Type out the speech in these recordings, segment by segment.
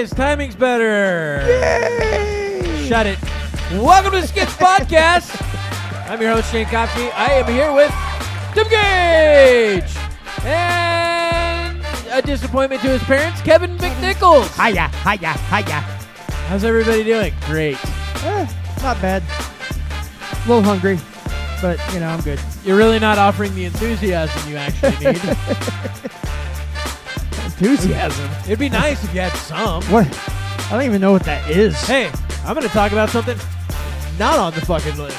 his timing's better. Yay! Shut it. Welcome to the SKIDS Podcast. I'm your host, Shane Kopke. I am here with Tim Gage. And a disappointment to his parents, Kevin McNichols. Hiya. How's everybody doing? Great. Not bad. A little hungry, but, I'm good. You're really not offering the enthusiasm you actually need. Enthusiasm? It'd be nice if you had some. What? I don't even know what that is. Hey, I'm going to talk about something not on the fucking list.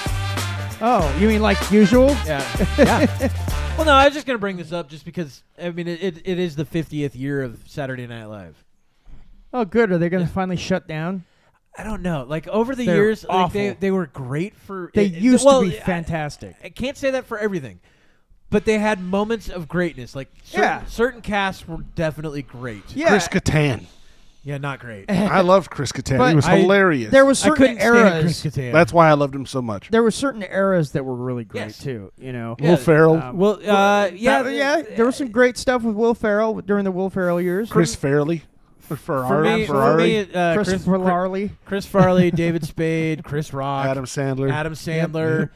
Oh, you mean like usual? Yeah. Well, no, I was just going to bring this up just because, it is the 50th year of Saturday Night Live. Oh, good. Are they going to finally shut down? I don't know. Like, over the They're years, awful. like, they were great for... They used to be fantastic. I can't say that for everything. But they had moments of greatness. Like, certain casts were definitely great. Yeah. Chris Kattan. Yeah, not great. I loved Chris Kattan. But He was hilarious. There were I certain couldn't stand Chris eras. Kattan. That's why I loved him so much. There were certain eras that were really great Yes. too. Yeah. Will Ferrell. There was some great stuff with Will Ferrell during the Will Ferrell years. Chris Farley. Ferrari. For me, Christopher Larley. Chris Farley, David Spade, Chris Rock, Adam Sandler.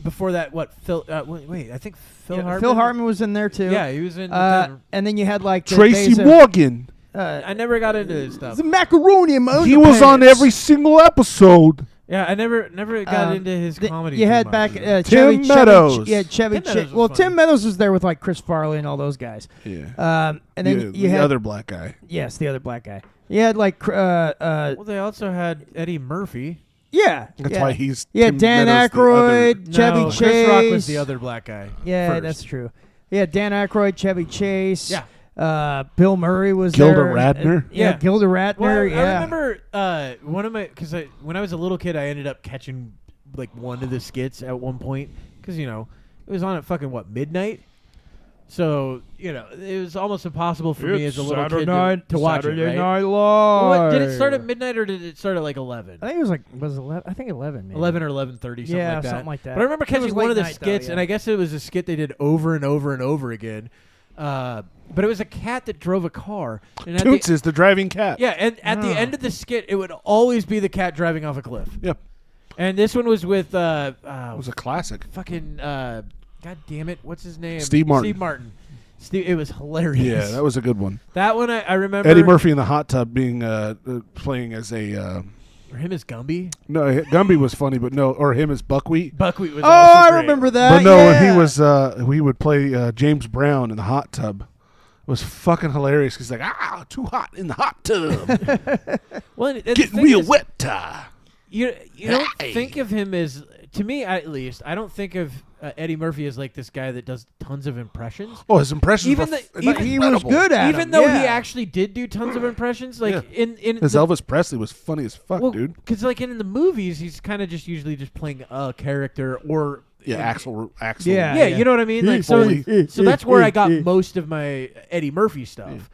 Before that, what? Phil? Wait, I think Phil Hartman. Phil Hartman was in there too. Yeah, he was in. And then you had like the Tracy days of, Morgan. I never got into his stuff. the macaroni and He was on every single episode. Yeah, I never got into his comedy. You too had much. back Tim Meadows. Chevy Tim Meadows was Well, funny. Tim Meadows was there with like Chris Farley and all those guys. Yeah. And then the you had other black guy. yes, the other black guy. You had like Well, they also had Eddie Murphy. That's why he's. Yeah, Tim Dan Meadows, the Aykroyd, Chevy No, Chase. Chris Rock was the other black guy. Yeah, first. that's true. Yeah, Dan Aykroyd, Chevy Chase. Yeah. Bill Murray was Gilda there. Radner. Yeah, Gilda Radner. Well, yeah. I remember one of my when I was a little kid, I ended up catching like one of the skits at one point because it was on at fucking midnight. So it was almost impossible for me as a little kid to watch it. Right? Night Live. Well, did it start at midnight or did it start at like 11? I think it was 11. I think 11. Maybe. 11 or 11:30, something Yeah, like that. something like that. But I remember It was catching late one of the night, though, skits, yeah. and I guess it was a skit they did over and over and over again. But it was a cat that drove a car. And at Toots is the driving cat. yeah, and at the end of the skit, it would always be the cat driving off a cliff. Yep. And this one was with It was a classic. fucking God damn it, what's his name? Steve Martin. Steve Martin. It was hilarious. Yeah, that was a good one. that one. I remember Eddie Murphy in the hot tub being playing as a. Or him as Gumby. No, Gumby was funny, but no, or him as Buckwheat. Buckwheat was. Oh, also I great. remember that. But no, yeah. when he was, we would play James Brown in the hot tub. It was fucking hilarious. He's like, too hot in the hot tub, Well, and the getting thing real is, wet. You don't Hey. think of him as, to me at least, I don't think of Eddie Murphy as like this guy that does tons of impressions. Oh, his impressions Even were the- even- he was good at Even them, though yeah. he actually did do tons of impressions, like Yeah. in His the, Elvis Presley was funny as fuck, dude. Because like in the movies, he's kind of just usually just playing a character or Yeah, like, Axel. Yeah. yeah, you know what I mean. Like so, Foley. so that's where I got most of my Eddie Murphy stuff.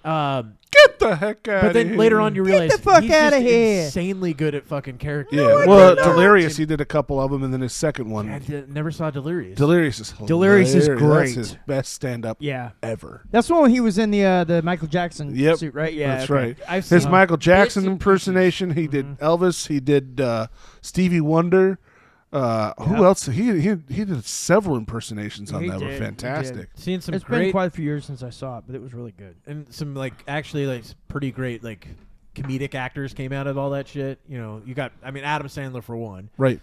Get the heck out! But then later on, you realize the fuck he's outta just here. insanely good at fucking characters. Yeah, well, Delirious, he did a couple of them, and then his second one, Never saw Delirious. Delirious is hilarious. Delirious is great. That's his best stand-up Yeah. ever. That's the one when he was in the Michael Jackson Yep. suit, right? Yeah, That's okay. right. I've His seen Michael Jackson bits and impersonation. He did Elvis. He did Stevie Wonder. Who else? He did several impersonations on He that. Were did. He fantastic. Seen some It's been great quite a few years since I saw it, but it was really good. and some like actually like pretty great like comedic actors came out of all that shit. You got Adam Sandler for one. Right.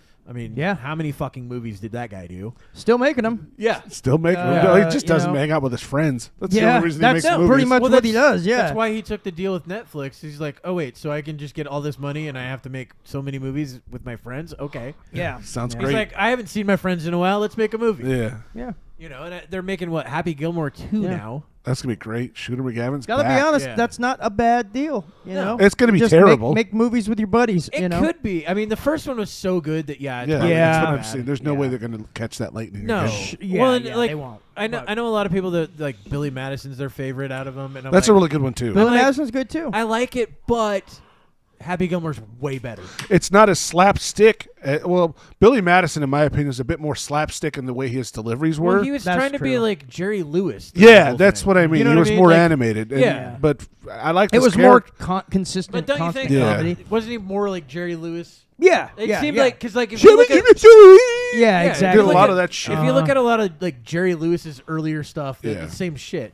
Yeah. How many fucking movies did that guy do? Still making them. Yeah. Still making. He just doesn't hang out with his friends. That's the only reason he makes movies. pretty much Well, what he that's- does. Yeah. That's why he took the deal with Netflix. He's like, oh wait, so I can just get all this money and I have to make so many movies with my friends? Okay. Yeah. Sounds He's great. like, I haven't seen my friends in a while. Let's make a movie. Yeah, Yeah. And they're making what Happy Gilmore 2 Yeah. now. that's gonna be great. Shooter McGavin's Gotta back. be honest, Yeah. that's not a bad deal. You No. know, It's gonna be Just terrible. Make movies with your buddies. It you know, could be. The first one was so good that it's Yeah, probably Yeah. that's not what I'm bad. saying. There's no Yeah. way they're gonna catch that lightning. No. again. yeah, Well, and, yeah, like, they won't. I know But I know a lot of people that like Billy Madison's their favorite out of them, and I'm That's a like, really good one too. Billy I'm like- Madison's good too. I like it, but Happy Gilmore's way better. It's not as slapstick. Well, Billy Madison, in my opinion, is a bit more slapstick in the way his deliveries were. Well, he was That's trying to be true. like Jerry Lewis. through the Yeah, whole that's thing. what I mean. You know He what was I mean? more Like, animated. And- yeah. But I like It this was character. more consistent. But don't you constant think? Yeah. comedy. Wasn't he more like Jerry Lewis? Yeah, It yeah, seemed yeah. like because like if you look at Yeah, if exactly. you Did a look lot at- of that shit. If you look at a lot of like Jerry Lewis's earlier stuff, they're Yeah. the same shit.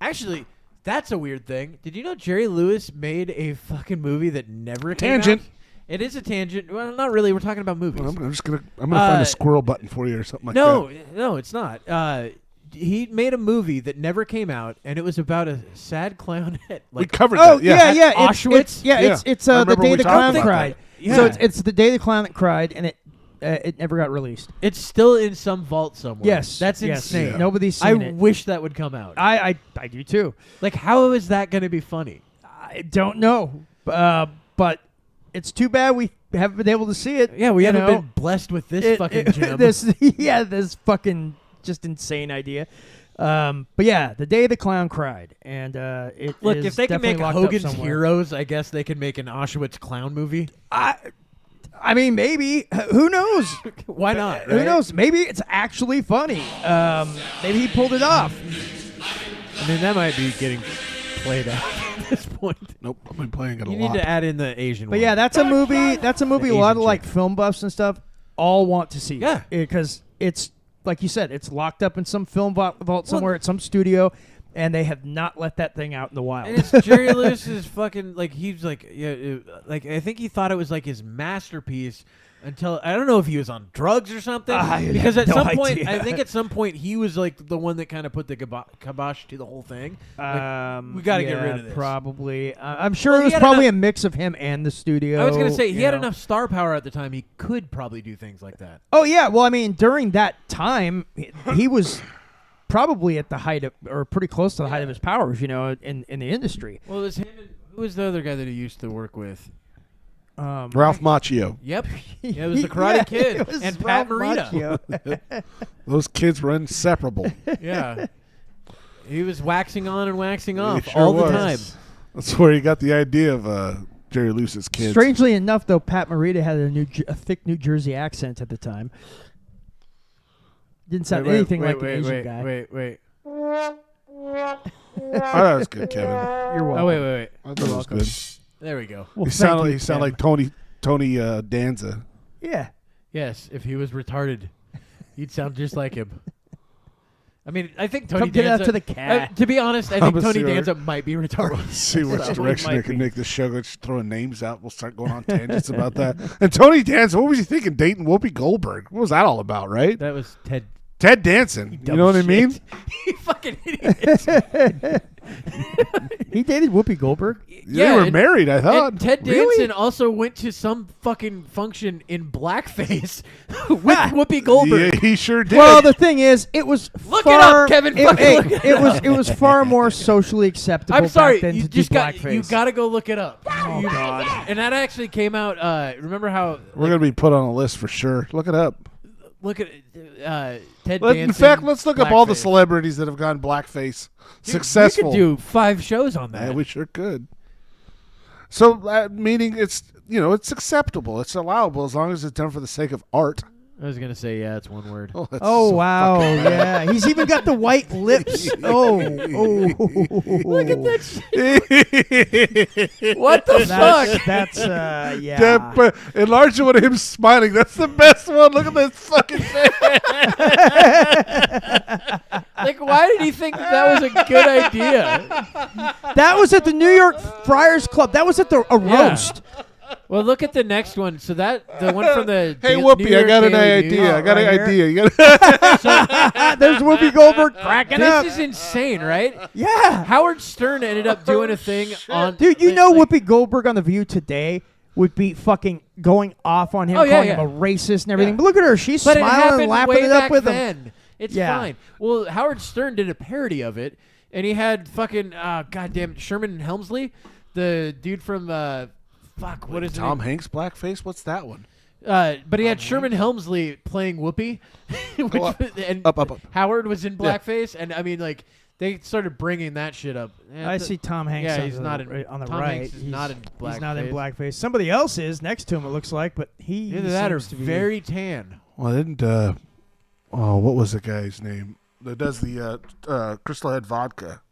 Actually, that's a weird thing. Did you know Jerry Lewis made a fucking movie that never came Tangent. out? It is a tangent. Well, not really. We're talking about movies. I'm gonna find a squirrel button for you or something like that. No, it's not. He made a movie that never came out, and it was about a sad clownette. We Like, covered Oh that. Yeah. yeah. Auschwitz? It's the I day remember we the talked clown about cried. that. Yeah. So it's the day the clown cried, and it never got released. it's still in some vault somewhere. Yes, that's yes. insane. Yeah. Nobody's I seen it. wish that would come out. I do too. Like, how is that going to be funny? I don't know, but it's too bad we haven't been able to see it. Yeah, we you haven't know? been blessed with this fucking gem. this fucking just insane idea. But yeah, the day the clown cried, and it Look, is if they can definitely make locked up Hogan's somewhere. Heroes, I guess they can make an Auschwitz clown movie. I mean, maybe. Who knows? Why not? Who right? knows? Maybe it's actually funny. Maybe he pulled it off. I mean, that might be getting played out at this point. Nope. I've been playing it a You lot. need to add in the Asian But one. yeah, that's a movie. That's a movie. A The lot Asian of like chick. film buffs and stuff all want to see. Yeah. Because it's like you said, it's locked up in some film vault somewhere at some studio, and they have not let that thing out in the wild. And it's Jerry Lewis's fucking like he's like like I think he thought it was like his masterpiece until I don't know if he was on drugs or something I because at have no some point idea. I think at some point he was like the one that kind of put the kibosh to the whole thing. Like, we got to get rid of this. Probably. I'm sure Well, it he was had probably enough- a mix of him and the studio. I was gonna say he you had know. enough star power at the time. He could probably do things like that. Oh yeah, well I mean during that time he was probably at the height of, or pretty close to the height of his powers, you know, in the industry. Well, it was him. And, who was the other guy that he used to work with? Ralph Macchio. Yep, yeah, it was the Karate Kid it was and Pat Ralph Morita. Macchio. Those kids were inseparable. Yeah, he was waxing on and waxing He off sure all was. the time. That's where he got the idea of Jerry Lewis's kids. Strangely enough, though, Pat Morita had a thick New Jersey accent at the time. Didn't sound anything like an Asian guy. Wait. I thought it was good, Kevin. You're welcome. Oh, wait. I thought it was good. There we go. Well, He thank sounded you, like Tony Danza. Yeah. Yes, if he was retarded, he'd sound just like him. I mean, I think Tony Come get Danza. out to the cat. To be honest, I think I'm a Tony serious- Danza might be retarded. See which So, direction might they can be. make this show go. Just throwing names out. We'll start going on tangents about that. And Tony Danza, what was he thinking? Dating Whoopi Goldberg. What was that all about, right? That was Ted. Ted Danson. You know what I mean? You fucking idiot. He dated Whoopi Goldberg. They were and- married, I thought. And Ted Really? Danson also went to some fucking function in blackface with Whoopi Goldberg. Yeah, he sure did. Well, the thing is, it was Look it up, Kevin. Fucking look it up. It was far more socially acceptable. I'm sorry, back then you to just do got blackface. you got to go look it up. Oh You- God. And that actually came out. Remember how? We're going to be put on a list for sure. Look it up. Look at Ted In Danson. fact, let's look up all the blackface. celebrities that have gone blackface. Dude, Successful. We could do 5 shows on that. Yeah, we sure could. So, meaning it's acceptable. It's allowable as long as it's done for the sake of art. I was gonna say it's one word. Oh, that's Oh so wow! fucking bad. Yeah, he's even got the white lips. Oh. Look at that shit. What the That's fuck? yeah. That, but enlarge it with him smiling. That's the best one. Look at this fucking face. Like, why did he think that was a good idea? That was at the New York Friars Club. That was at a Yeah. roast. Well, look at the next one. So the one from the Hey, New Whoopi, I York got an Daily News. idea. I got right an here. idea. You got There's Whoopi Goldberg cracking up. This is insane, right? Yeah, Howard Stern ended up doing a thing on. dude. You know like, Whoopi Goldberg on The View today would be fucking going off on him, Oh, yeah, calling yeah. him a racist and everything. Yeah. But look at her. She's But it smiling happened and laughing way it up back with him. then. It's Yeah. fine. Well, Howard Stern did a parody of it, and he had fucking goddamn Sherman Helmsley, the dude from what is Tom it? Hanks blackface? What's that one? But he had Sherman Helmsley playing Whoopi, which Go up. and Up. Howard was in blackface, and I mean, like, they started bringing that shit up. I see Tom Hanks. Yeah, on he's the, not in. on the Tom right. Hanks is not in blackface. He's not in blackface. Somebody else is next to him. It looks like, but he Either that or seems to be very tan. Well, I didn't. What was the guy's name that does the Crystal Head vodka?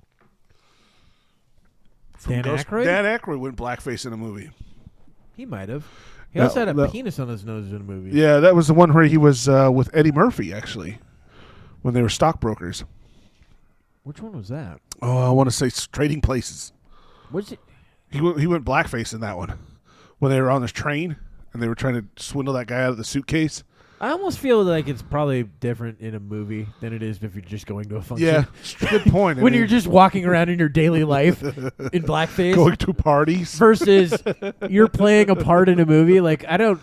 Dan Aykroyd? Dan Aykroyd went blackface in a movie. He might have. He No, also had a no. penis on his nose in a movie. Yeah, that was the one where he was with Eddie Murphy, actually, when they were stockbrokers. Which one was that? Oh, I want to say Trading Places. What's it? He went blackface in that one when they were on this train and they were trying to swindle that guy out of the suitcase. I almost feel like it's probably different in a movie than it is if you're just going to a function. Yeah, good point. When you're just walking around in your daily life in blackface going to parties. versus you're playing a part in a movie. Like I don't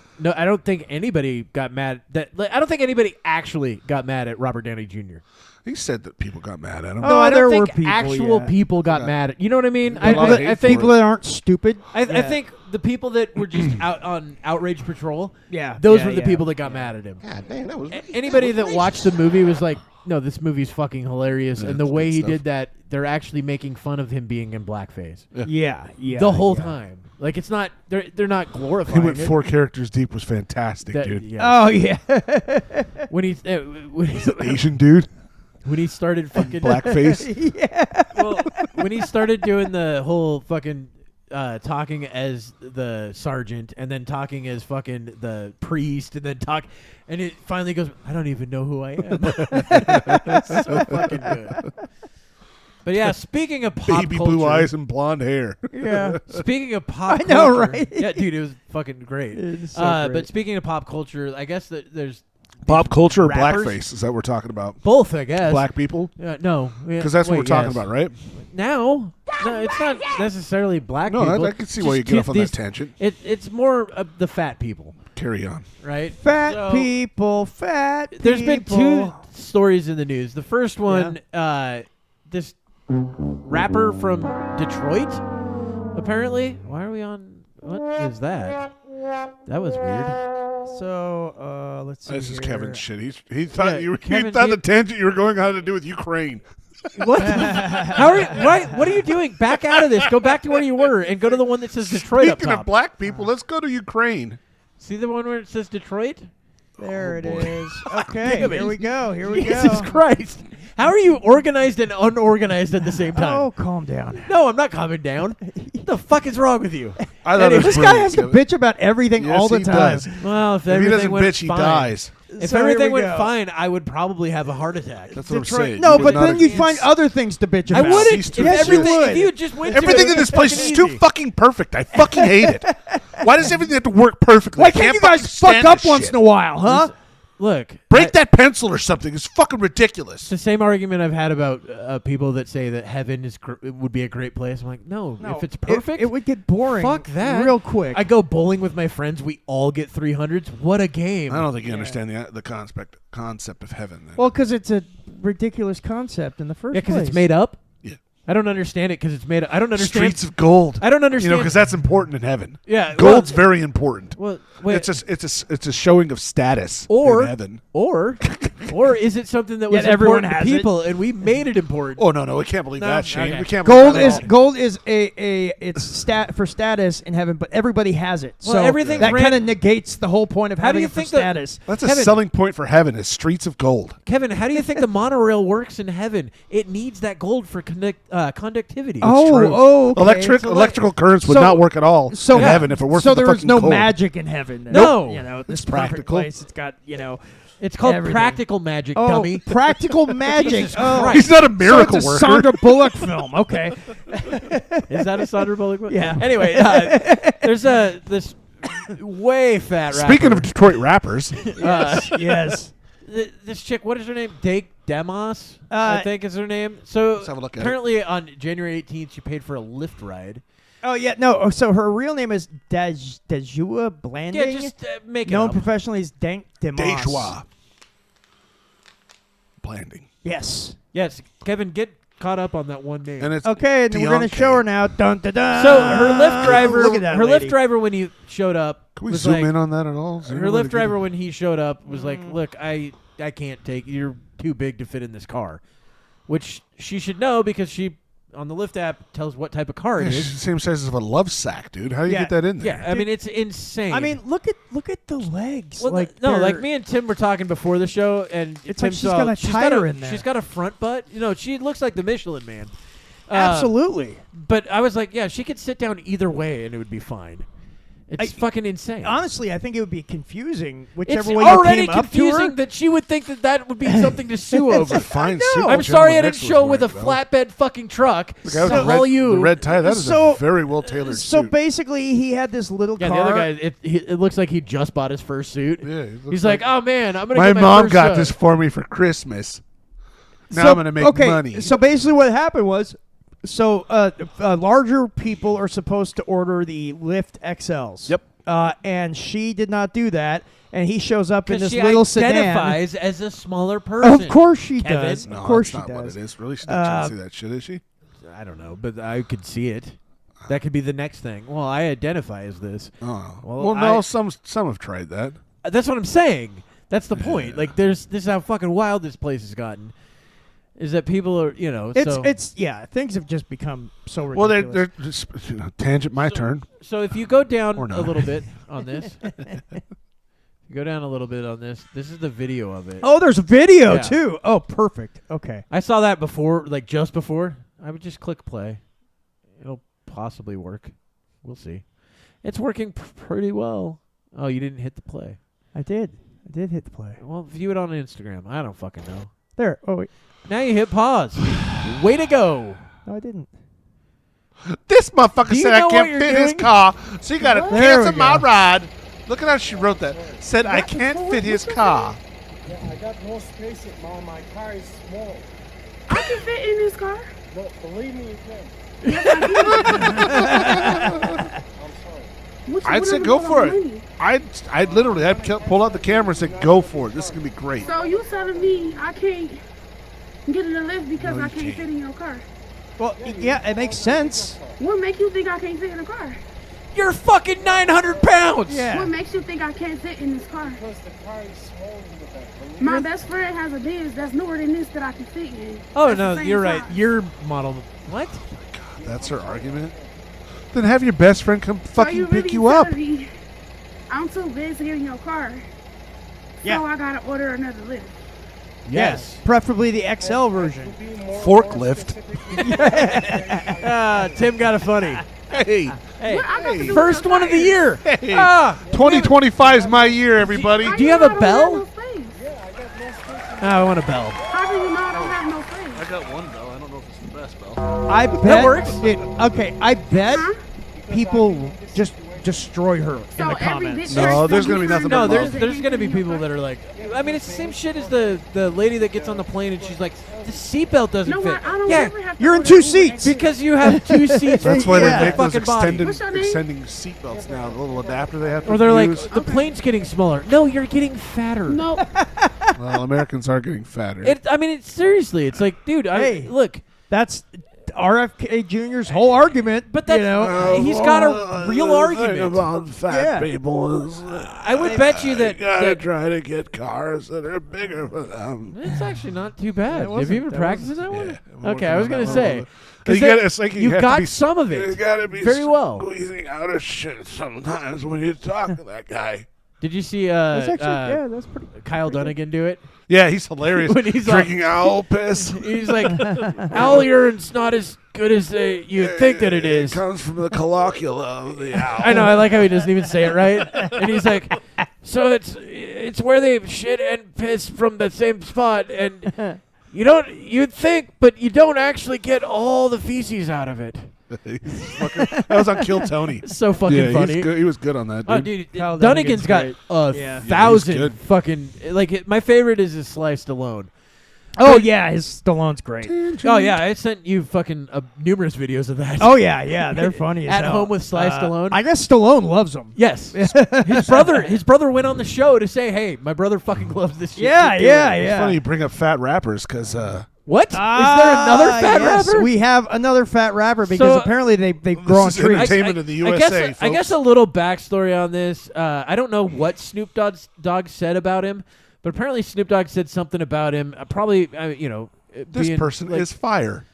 think anybody got mad I don't think anybody actually got mad at Robert Downey Jr. He said that people got mad at him. No, I there don't were think people, actual yeah. people got Yeah. mad at. You know what I mean? A lot of hate I for think people that aren't stupid. I Yeah. think the people that were just out on outrage patrol, Yeah, those yeah, were the yeah. people that got mad at him. God damn, that was Anybody that watched the movie was like, no, this movie's fucking hilarious. Yeah, And the it's way good he stuff. did that, they're actually making fun of him being in blackface. Yeah, yeah. The whole yeah. time. Like, it's not, they're not He glorifying went it. 4 characters deep was fantastic, That- dude. yeah. Oh yeah. When he, Asian dude, when he started fucking, blackface. yeah. well, when he started doing the whole fucking talking as the sergeant and then talking as fucking the priest and then and it finally goes, I don't even know who I am. It's so fucking good. But yeah, speaking of pop Baby culture, blue eyes and blonde hair. Yeah. speaking of pop I know, culture, right? Yeah, dude, it was fucking great. It's so But great. speaking of pop culture, I guess that there's Pop culture or rappers? blackface is that what we're talking about? both, I guess. Black people? No. Because that's what we're talking about, right? Now, no, it's not necessarily black No, people. I can see why you Just get off on these- that tangent. It's more of the fat people, Carry on. right? Fat So, people, fat people. There's been 2 stories in the news. The first one, this rapper from Detroit, apparently. Why are we on? What is that? That was weird. So, let's see. This is here. Kevin's shit. He thought Yeah, he Kevin, thought you- the tangent you were going on had to do with Ukraine. What? How are you? What are you doing? Back out of this. Go back to where you were and go to the one that says Detroit up Speaking top. of black people, let's go to Ukraine. See the one where it says Detroit? There it boy. is. Okay, Damn it. here we go. Here we Jesus go. Christ. How are you organized and unorganized at the same time? Oh, calm down. No, I'm not calming down. What the fuck is wrong with you? I thought it was This guy brilliant, has to Kevin. bitch about everything Yes, all the he time. does. Well, if If he everything doesn't went bitch, he fine, dies. If So here everything we went go. fine, I would probably have a heart attack. That's what I'm Detroit. saying. No, You but would not then you'd have- find other things to bitch I about. wouldn't. Cease If to Yes, you everything, would. if you just went Everything to in this place fucking is too easy. fucking perfect. I fucking hate it. Why does everything have to work perfectly? Why I can't you fucking guys fuck stand up this once shit. in a while, huh? Look, Break that pencil or something. It's fucking ridiculous. It's the same argument I've had about people that say that heaven would be a great place. I'm like, no, if it's perfect, it would get boring. fuck that. real quick. I go bowling with my friends. We all get 300s. What a game! I don't think you understand the concept of heaven. Then. Well, because it's a ridiculous concept in the first Yeah, place. because it's made up. Yeah. I don't understand it because it's made up. I don't understand. Streets of gold. I don't understand. Because that's important in heaven. yeah, Gold's very important. Well, wait, It's a showing of status Or- in heaven. or is it something that was Yet everyone important to has it. people and we made it important? Oh no, we can't believe No, that, Shane. okay. We can't. believe Gold that is at all. gold is it's for status in heaven, but everybody has it. Well, So everything that ran- kind of negates the whole point of How do having you it for think that- status. That's a Kevin- selling point for heaven. Is streets of gold. Kevin, how do you think the monorail works in heaven? It needs that gold for conductivity. Oh, okay. Electrical currents would So- not work at all so in heaven if it worked. So with the there was fucking no gold. magic in heaven. Then. No. you know, this It's perfect practical. place. It's got It's called everything. practical magic, oh dummy. practical magic. Jesus Oh, Christ. He's not a miracle so it's a worker. Sandra Bullock film. Okay. Is that a Sandra Bullock? Yeah. Anyway, there's this way fat rapper. Speaking of Detroit rappers, Yes. This chick, what is her name? Demos, Uh, I think is her name. So Let's have a look at it. apparently on January 18th, she paid for a Lyft ride. Oh yeah. No. Oh, so her real name is Dejua Blanding. Yeah, just make it known up. professionally as Dank Demos. Dejois. Blanding. Yes. Yes, Kevin, get caught up on that one name. And it's Okay, and then we're gonna Deontay. show her now. Dun dun dun. So her Lyft driver, Look at that her lady. Lyft driver when he showed up, Can we was zoom like, in on that at all? Is there her any way Lyft to driver get when he showed up was like, "Look, I can't take. You're too big to fit in this car." which she should know because she on the Lyft app tells what type of car it Yeah, is. she's the same size as a love sack, dude. How do you Yeah. get that in there? Yeah, I mean it's insane. I mean, look at the legs. well, like no, they're- like me and Tim were talking before the show, and It's Tim like she's saw, got a tire in there. She's got a front butt. She looks like the Michelin Man. Absolutely. But I was like, yeah, she could sit down either way and it would be fine. It's fucking insane. Honestly, I think it would be confusing it's whichever way you already came up to her. confusing that she would think that would be something to sue over. It's a fine know. suit. I'm the sorry I gentleman didn't next to show was with a wearing, flatbed fucking truck. though. The guy with So the red, all you, the red tie, that is So- a very well tailored So suit. basically, he had this little yeah, car. the other guy, it looks like he just bought his first suit. Yeah, he looks He's like, oh man, I'm gonna my get my mom first got this for me for Christmas. Now I'm gonna make money. So basically, what happened was, larger people are supposed to order the Lyft XLs. Yep. And she did not do that, and he shows up in because this she little sedan. identifies as a smaller person. Of course she Kevin. does. no, Of course that's she not does. what it is. Really, she's not trying to see that shit, is she? I don't know, but I could see it. That could be the next thing. Well, I identify as this. Oh, Well, no, some have tried that. That's what I'm saying. That's the point. Like, this is how fucking wild this place has gotten. Is that people are, It's things have just become so Well, ridiculous. they're just tangent. My turn. So if you go down Or a not. little bit on this, you go down a little bit on this. This is the video of it. Oh, there's a video Yeah. too. Oh, perfect. Okay. I saw that before, like just before. I would just click play. It'll possibly work. We'll see. It's working pretty well. Oh, you didn't hit the play. I did hit the play. Well, view it on Instagram. I don't fucking know. There. Oh wait. Now you hit pause. Way to go. No, I didn't. This motherfucker Do you said I know what can't you're fit his doing? car, so you got to There we cancel my go. ride. Look at how she wrote that. Said I can't fit his car. Yeah, I got no space. My car is small. I can fit in this car. No, believe me, you can. Yes, I do. I'm sorry. I'd say go for it. I'd literally, pull out the camera and say, go for it. This is going to be great. So you telling me I can't get in the lift because No, I you can't can't. fit in your car? Well, yeah, it makes sense. What makes you think I can't fit in the car? You're fucking 900 pounds. Yeah. What makes you think I can't fit in this car? Because the car is small in the back. Believe My me. best friend has a Benz that's newer than this that I can fit in. Oh, That's no, the same you're right. size. Your model. What? That's her argument. Then have your best friend come So fucking you pick really you up. telling me I'm too big to get in your car. Yeah. So I gotta order another lift. Yes. Preferably the XL version. To be more Forklift. Tim got it funny. Hey, Hey, What I got to do with first your one of the tires? year. hey. Ah, 2025 is my year, everybody. How Do you have a know I don't bell? have no space? Yeah, I got no space. I want a bell. How do you know I don't have no space? got one bell. I don't know if it's the best bell. I bet works. Okay, I bet Huh? people just destroy her in So the every comments. bitch No, that there's you gonna be find nothing No, but that love. there's can't going to fit be in your people car. that are like, I mean, it's the same shit as the lady that gets on the plane and she's like, the seatbelt doesn't No, fit. I don't Yeah, ever have to you're in order 2 Uber seats. X. because you have two seats. That's why Yeah. they make those fucking body. What's your name? extending seatbelts now. The little adapter they have to Or they're like, use. the plane's getting smaller. No, you're getting fatter. No, Well, Americans are getting fatter. I mean, it's seriously. It's like, dude, Hey. look. That's RFK Jr.'s whole argument. But that's, you know, he's got a real argument. about fat Yeah. people is I would bet you that, gotta try to get cars that are bigger for them. it's actually not too bad. That Have you been wasn't- that practicing that one? Yeah, I'm Okay, working I was on gonna that say. one. 'cause You that- gotta- it's like you have to got be- some of You it gotta be very well. squeezing out of shit sometimes when you talk to that guy. Did you see that's actually that's pretty. Kyle Dunnigan do it? Yeah, he's hilarious. When he's drinking owl piss. He's like, owl urine's not as good as you think that it is. Comes from the colloquial of the owl. I know. I like how he doesn't even say it right. And he's like, so it's where they shit and piss from the same spot, and you'd think, but you don't actually get all the feces out of it. That was on Kill Tony. It's so fucking Yeah, funny. he was good on that, dude. Oh, dude, Kyle Dunnigan's Dunnigan's got great. a Yeah. thousand good. fucking my favorite is his sliced alone. Oh yeah, his Stallone's great. Oh yeah, I sent you fucking numerous videos of that. Oh yeah, they're funny. As At hell. home with Sly Stallone? I guess Stallone loves them. Yes, his brother went on the show to say, "Hey, my brother fucking loves this shit." Yeah, Keep doing yeah, it." It's yeah. funny you bring up fat rappers because What is there another fat yes, rapper? We have another fat rapper because So- apparently they grow on is trees. entertainment in the USA, I guess folks. a little backstory on this. I don't know what Snoop Dogg said about him, but apparently Snoop Dogg said something about him. Probably, This being, person like, is fire.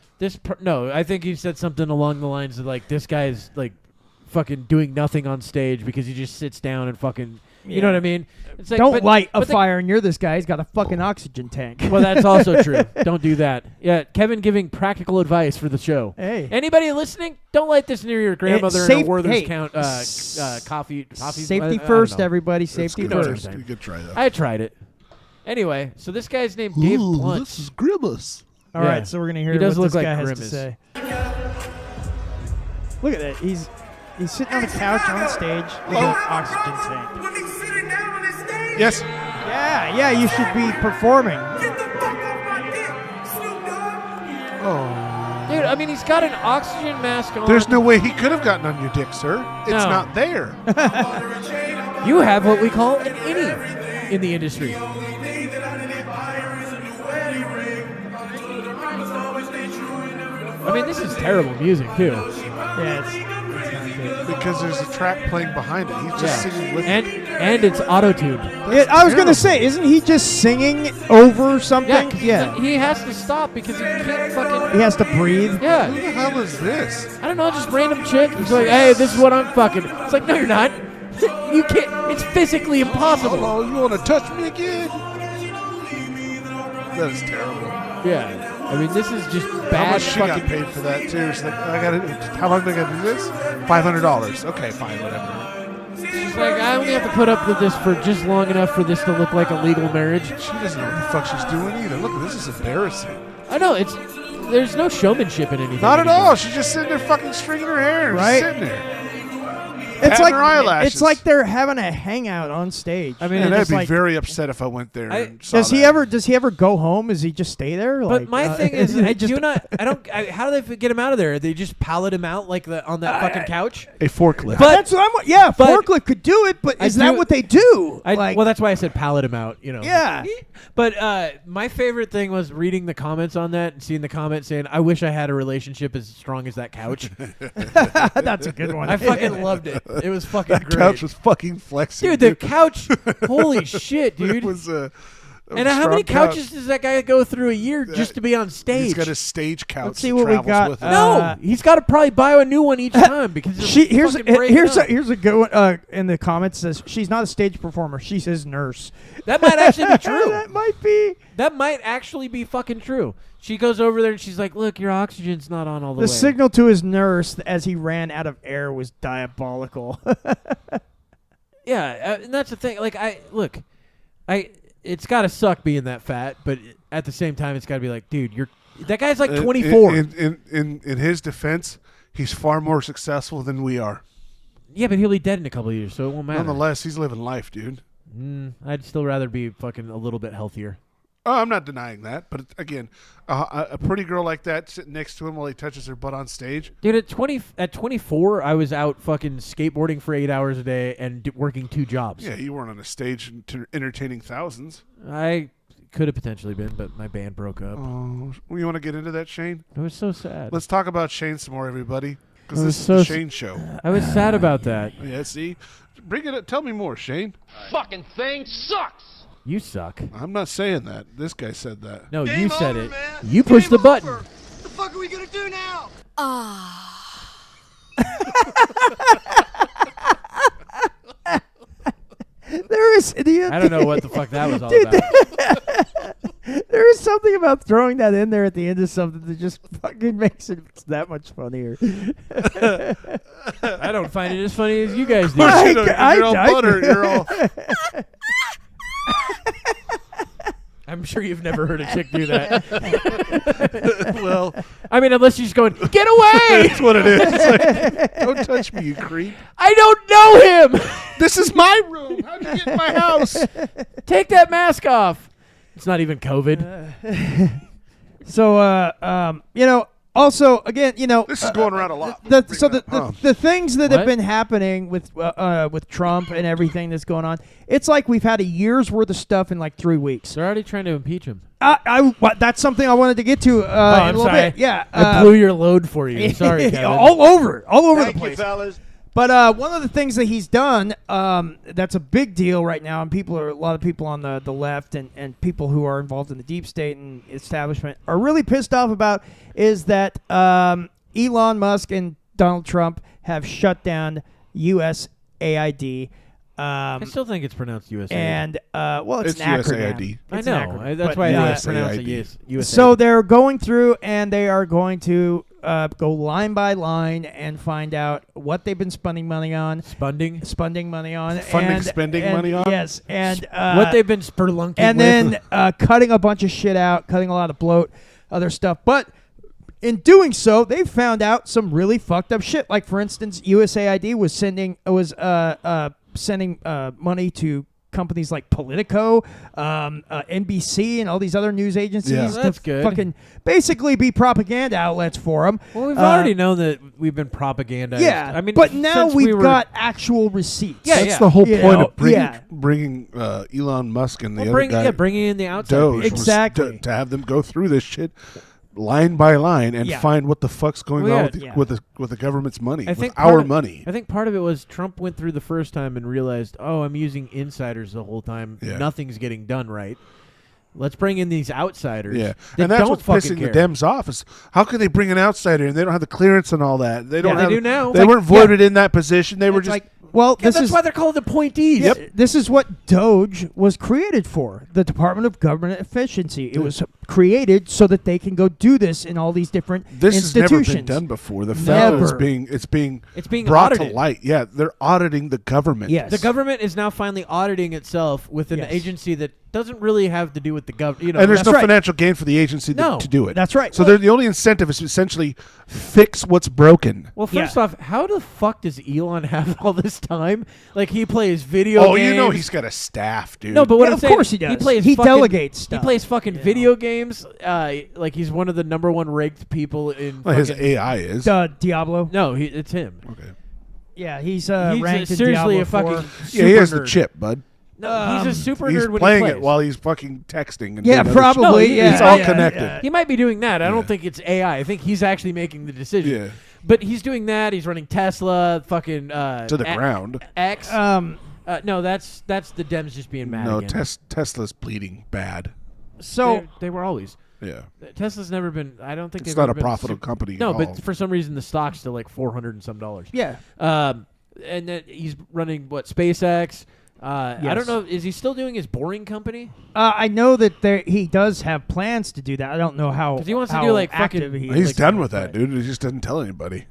No, I think he said something along the lines of like, this guy's like fucking doing nothing on stage because he just sits down and fucking, you know what I mean? It's like, Don't light a but fire and you're this guy. He's got a fucking oxygen tank. Well, that's also true. Don't do that. Yeah, Kevin giving practical advice for the show. Hey. Anybody listening? Don't light this near your grandmother in a Werther's coffee. Safety first, everybody. Safety first. You could try that. I tried it. Anyway, so this guy's named Dave Blunt. This is Grimace. All right, so we're gonna hear He does what look this like guy has Grimace. to say. Look at that. He's sitting on the couch on stage with an oxygen tank. Yes. Yeah, you should be performing. Oh. Dude, I mean, he's got an oxygen mask on. There's no way he could have gotten on your dick, sir. It's No. not there. You have what we call an innie in the industry. I mean, this is terrible music, too. Yeah, it's not good. Because there's a track playing behind it. He's just singing with it. And it's auto-tuned. I was gonna say, isn't he just singing over something? Yeah, 'cause he has to stop because he can't fucking... He has to breathe. Yeah. Who the hell is this? I don't know, just random chick. He's like, hey, this is what I'm fucking. It's like, no, you're not. You can't. It's physically impossible. Oh, you want to touch me again? That is terrible. Yeah. I mean, this is just How bad much she got fucking... paid for that too? She's like, how long do I got to do this? $500. Okay, fine, whatever. She's like, I only have to put up with this for just long enough for this to look like a legal marriage. She doesn't know what the fuck she's doing either. Look at this, is embarrassing. I know, there's no showmanship in anything. Not at anymore. all. She's just sitting there fucking stringing her hair, and Right. sitting there. It's Patting like her eyelashes. it's like they're having a hangout on stage. I mean, And it's I'd be like- very upset if I went there. And saw Does he that. ever go home? Does he just stay there? But my thing is, they how do they get him out of there? They just pallet him out like on that fucking couch? A forklift? But- that's what I'm. but- forklift could do it, but I is that do- what they do? Well, that's why I said pallet him out, you know. Yeah. But my favorite thing was reading the comments on that and seeing the comments saying, I wish I had a relationship as strong as that couch. that's a good one. I fucking loved it. It was fucking that great. couch was fucking flexing. Dude, the couch, holy shit, dude. It was and how many couches does that guy go through a year just to be on stage? He's got a stage couch. Let's see that what we travels got. with him. No, he's got to probably buy a new one each time because here's fucking breaking up. here's a good one. In the comments says she's not a stage performer. She's his nurse. That might actually be true. That might be. That might actually be fucking true. She goes over there and she's like, "Look, your oxygen's not on all the way." The signal to his nurse as he ran out of air was diabolical. Yeah, and that's the thing. Like, it's got to suck being that fat, but at the same time, it's got to be like, dude, that guy's like 24. In his defense, he's far more successful than we are. Yeah, but he'll be dead in a couple of years, so it won't matter. Nonetheless, he's living life, dude. I'd still rather be fucking a little bit healthier. Oh, I'm not denying that, but again, a pretty girl like that sitting next to him while he touches her butt on stage. Dude, at 24, I was out fucking skateboarding for 8 hours a day and working 2 jobs. Yeah, you weren't on a stage entertaining thousands. I could have potentially been, but my band broke up. Oh, you want to get into that, Shane? It was so sad. Let's talk about Shane some more, everybody, because It this was is so the s- Shane show. I was sad about that. Yeah, see, bring it up. Tell me more, Shane. Fucking thing sucks. You suck. I'm not saying that. This guy said that. No, you said it. You pushed the button. What the fuck are we gonna do now? There is. I don't know what the fuck that was all Dude, about. There is something about throwing that in there at the end of something that just fucking makes it that much funnier. I don't find it as funny as you guys do. I- You're all I- buttered. You're all. I'm sure you've never heard a chick do that. Well, I mean, unless she's going, get away! that's what it is. It's like, don't touch me, you creep. I don't know him! This is my room. How'd you get in my house? Take that mask off. It's not even COVID. So, also again, This is going around a lot. the Huh. things that What? have been happening with Trump and everything that's going on, it's like we've had a year's worth of stuff in like 3 weeks. They're already trying to impeach him. That's something I wanted to get to. In a little bit. Yeah, I blew your load for you. Sorry, Kevin. all over the place. fellas. But one of the things that he's done that's a big deal right now, and a lot of people on the left and people who are involved in the deep state and establishment are really pissed off about is that Elon Musk and Donald Trump have shut down USAID. I still think it's pronounced USAID. And, well, it's an USAID. acronym. I It's an know. acronym. That's But, why I pronounce it USAID. So they're going through and they are going to go line by line and find out what they've been spending money on. Spending money on. Spending money on? Yes. And what they've been spelunking and with. then cutting a bunch of shit out, cutting a lot of bloat, other stuff. But in doing so, they found out some really fucked up shit. Like, for instance, USAID was sending money to companies like Politico, NBC, and all these other news agencies Yeah. to That's good. fucking basically be propaganda outlets for them. Well, we've already known that we've been propagandized. Yeah, I mean, but now since we've we were, got actual receipts. Yeah, That's the whole You point know, of bringing, yeah. bringing Elon Musk and the Well, other guy, bringing in the outside Doge, people. was Exactly. to have them go through this shit line by line and Yeah. find what the fuck's going Well, on yeah. with the government's money, I with think our part of- money. I think part of it was Trump went through the first time and realized, oh, I'm using insiders the whole time. Yeah. Nothing's getting done right. Let's bring in these outsiders. Yeah, that and that's don't what's fucking pissing care. the Dems off. Is how can they bring an outsider and they don't have the clearance and all that? They don't. they have, do now. They Like, weren't voted in that position. They were It's just. like, well, Yeah, this that's is why they're called appointees. Yep. This is what DOGE was created for, the Department of Government Efficiency. It was created so that they can go do this in all these different This has never institutions. been done before. The fact that Never. it's being brought audited. to light. Yeah, they're auditing the government. Yes. The government is now finally auditing itself with an Yes. agency that doesn't really have to do with the government. And there's That's no right. financial gain for the agency No. to do it. That's right. So the only incentive is to essentially fix what's broken. Well, first Yeah. off, how the fuck does Elon have all this time? Like, he plays video Oh, games. you know he's got a staff, dude. No, but what Yeah, I'm of saying, course he does. plays He fucking, delegates stuff, He plays fucking you know. video games. Like, he's one of the number one ranked people in. well, his fucking- AI is. Diablo. No, it's him. Okay. Yeah, he's He's ranked in seriously Diablo a fucking 4. super Yeah, he has the nerd. chip, bud. No, he's a super He's nerd when playing he plays. it while he's fucking texting. And Yeah, doing other probably. No, yeah, it's all yeah, connected. yeah. He might be doing that. I Yeah. don't think it's AI. I think he's actually making the decision. Yeah. But he's doing that. He's running Tesla, fucking To the ground. X. No, that's the Dems just being mad No, again. Tesla's bleeding bad. So They were always. Yeah. Tesla's never been. I don't think It's they've not ever a been profitable company at No, all. but for some reason the stock's still like $400 and some. yeah, And then he's running what SpaceX. I Yes. don't know. Is he still doing his boring company? I know that he does have plans to do that. I don't know how. 'Cause he wants to how do, like, active fucking- he He's is, done with but- that, dude. He just doesn't tell anybody.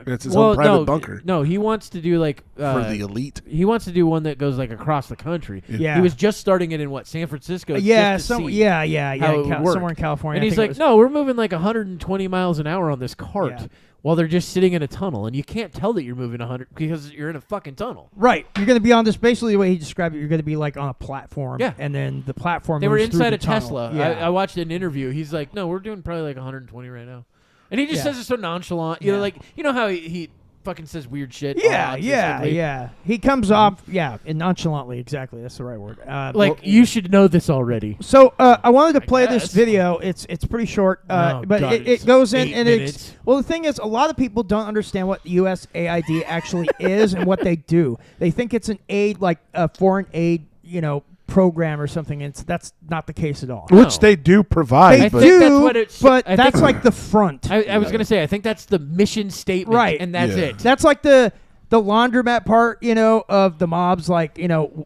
It's his own private bunker No, he wants to do like for the elite. He wants to do one that goes like across the country. Yeah. He was just starting it in San Francisco. Yeah, just to see yeah, how it would work. somewhere in California. And I he's think it like, was. no, we're moving like 120 miles an hour on this cart Yeah. while they're just sitting in a tunnel, and you can't tell that you're moving 100 because you're in a fucking tunnel. Right, you're going to be on this. Basically, the way he described it, you're going to be like on a platform. Yeah. and then the platform. They were moves through inside the a tunnel. Tesla. Yeah, I watched an interview. He's like, no, we're doing probably like 120 right now, and he just Yeah. says it so nonchalant. You know, Yeah. like you know how he fucking says weird shit. yeah, autistically? yeah. He comes off, and nonchalantly. Exactly, that's the right word. Like you should know this already. So I wanted to play this guess. video. It's pretty short, Oh, but God, it it's goes in 8 and minutes. it's well. The thing is, a lot of people don't understand what USAID actually is and what they do. They think it's an aid, like a foreign aid, program or something. And that's not the case at all. Which they do provide. They I but think do, that's what it's- but I that's think- like the front. I was gonna say I think that's the mission statement, Right. And that's Yeah. it. That's like the laundromat part, of the mobs, like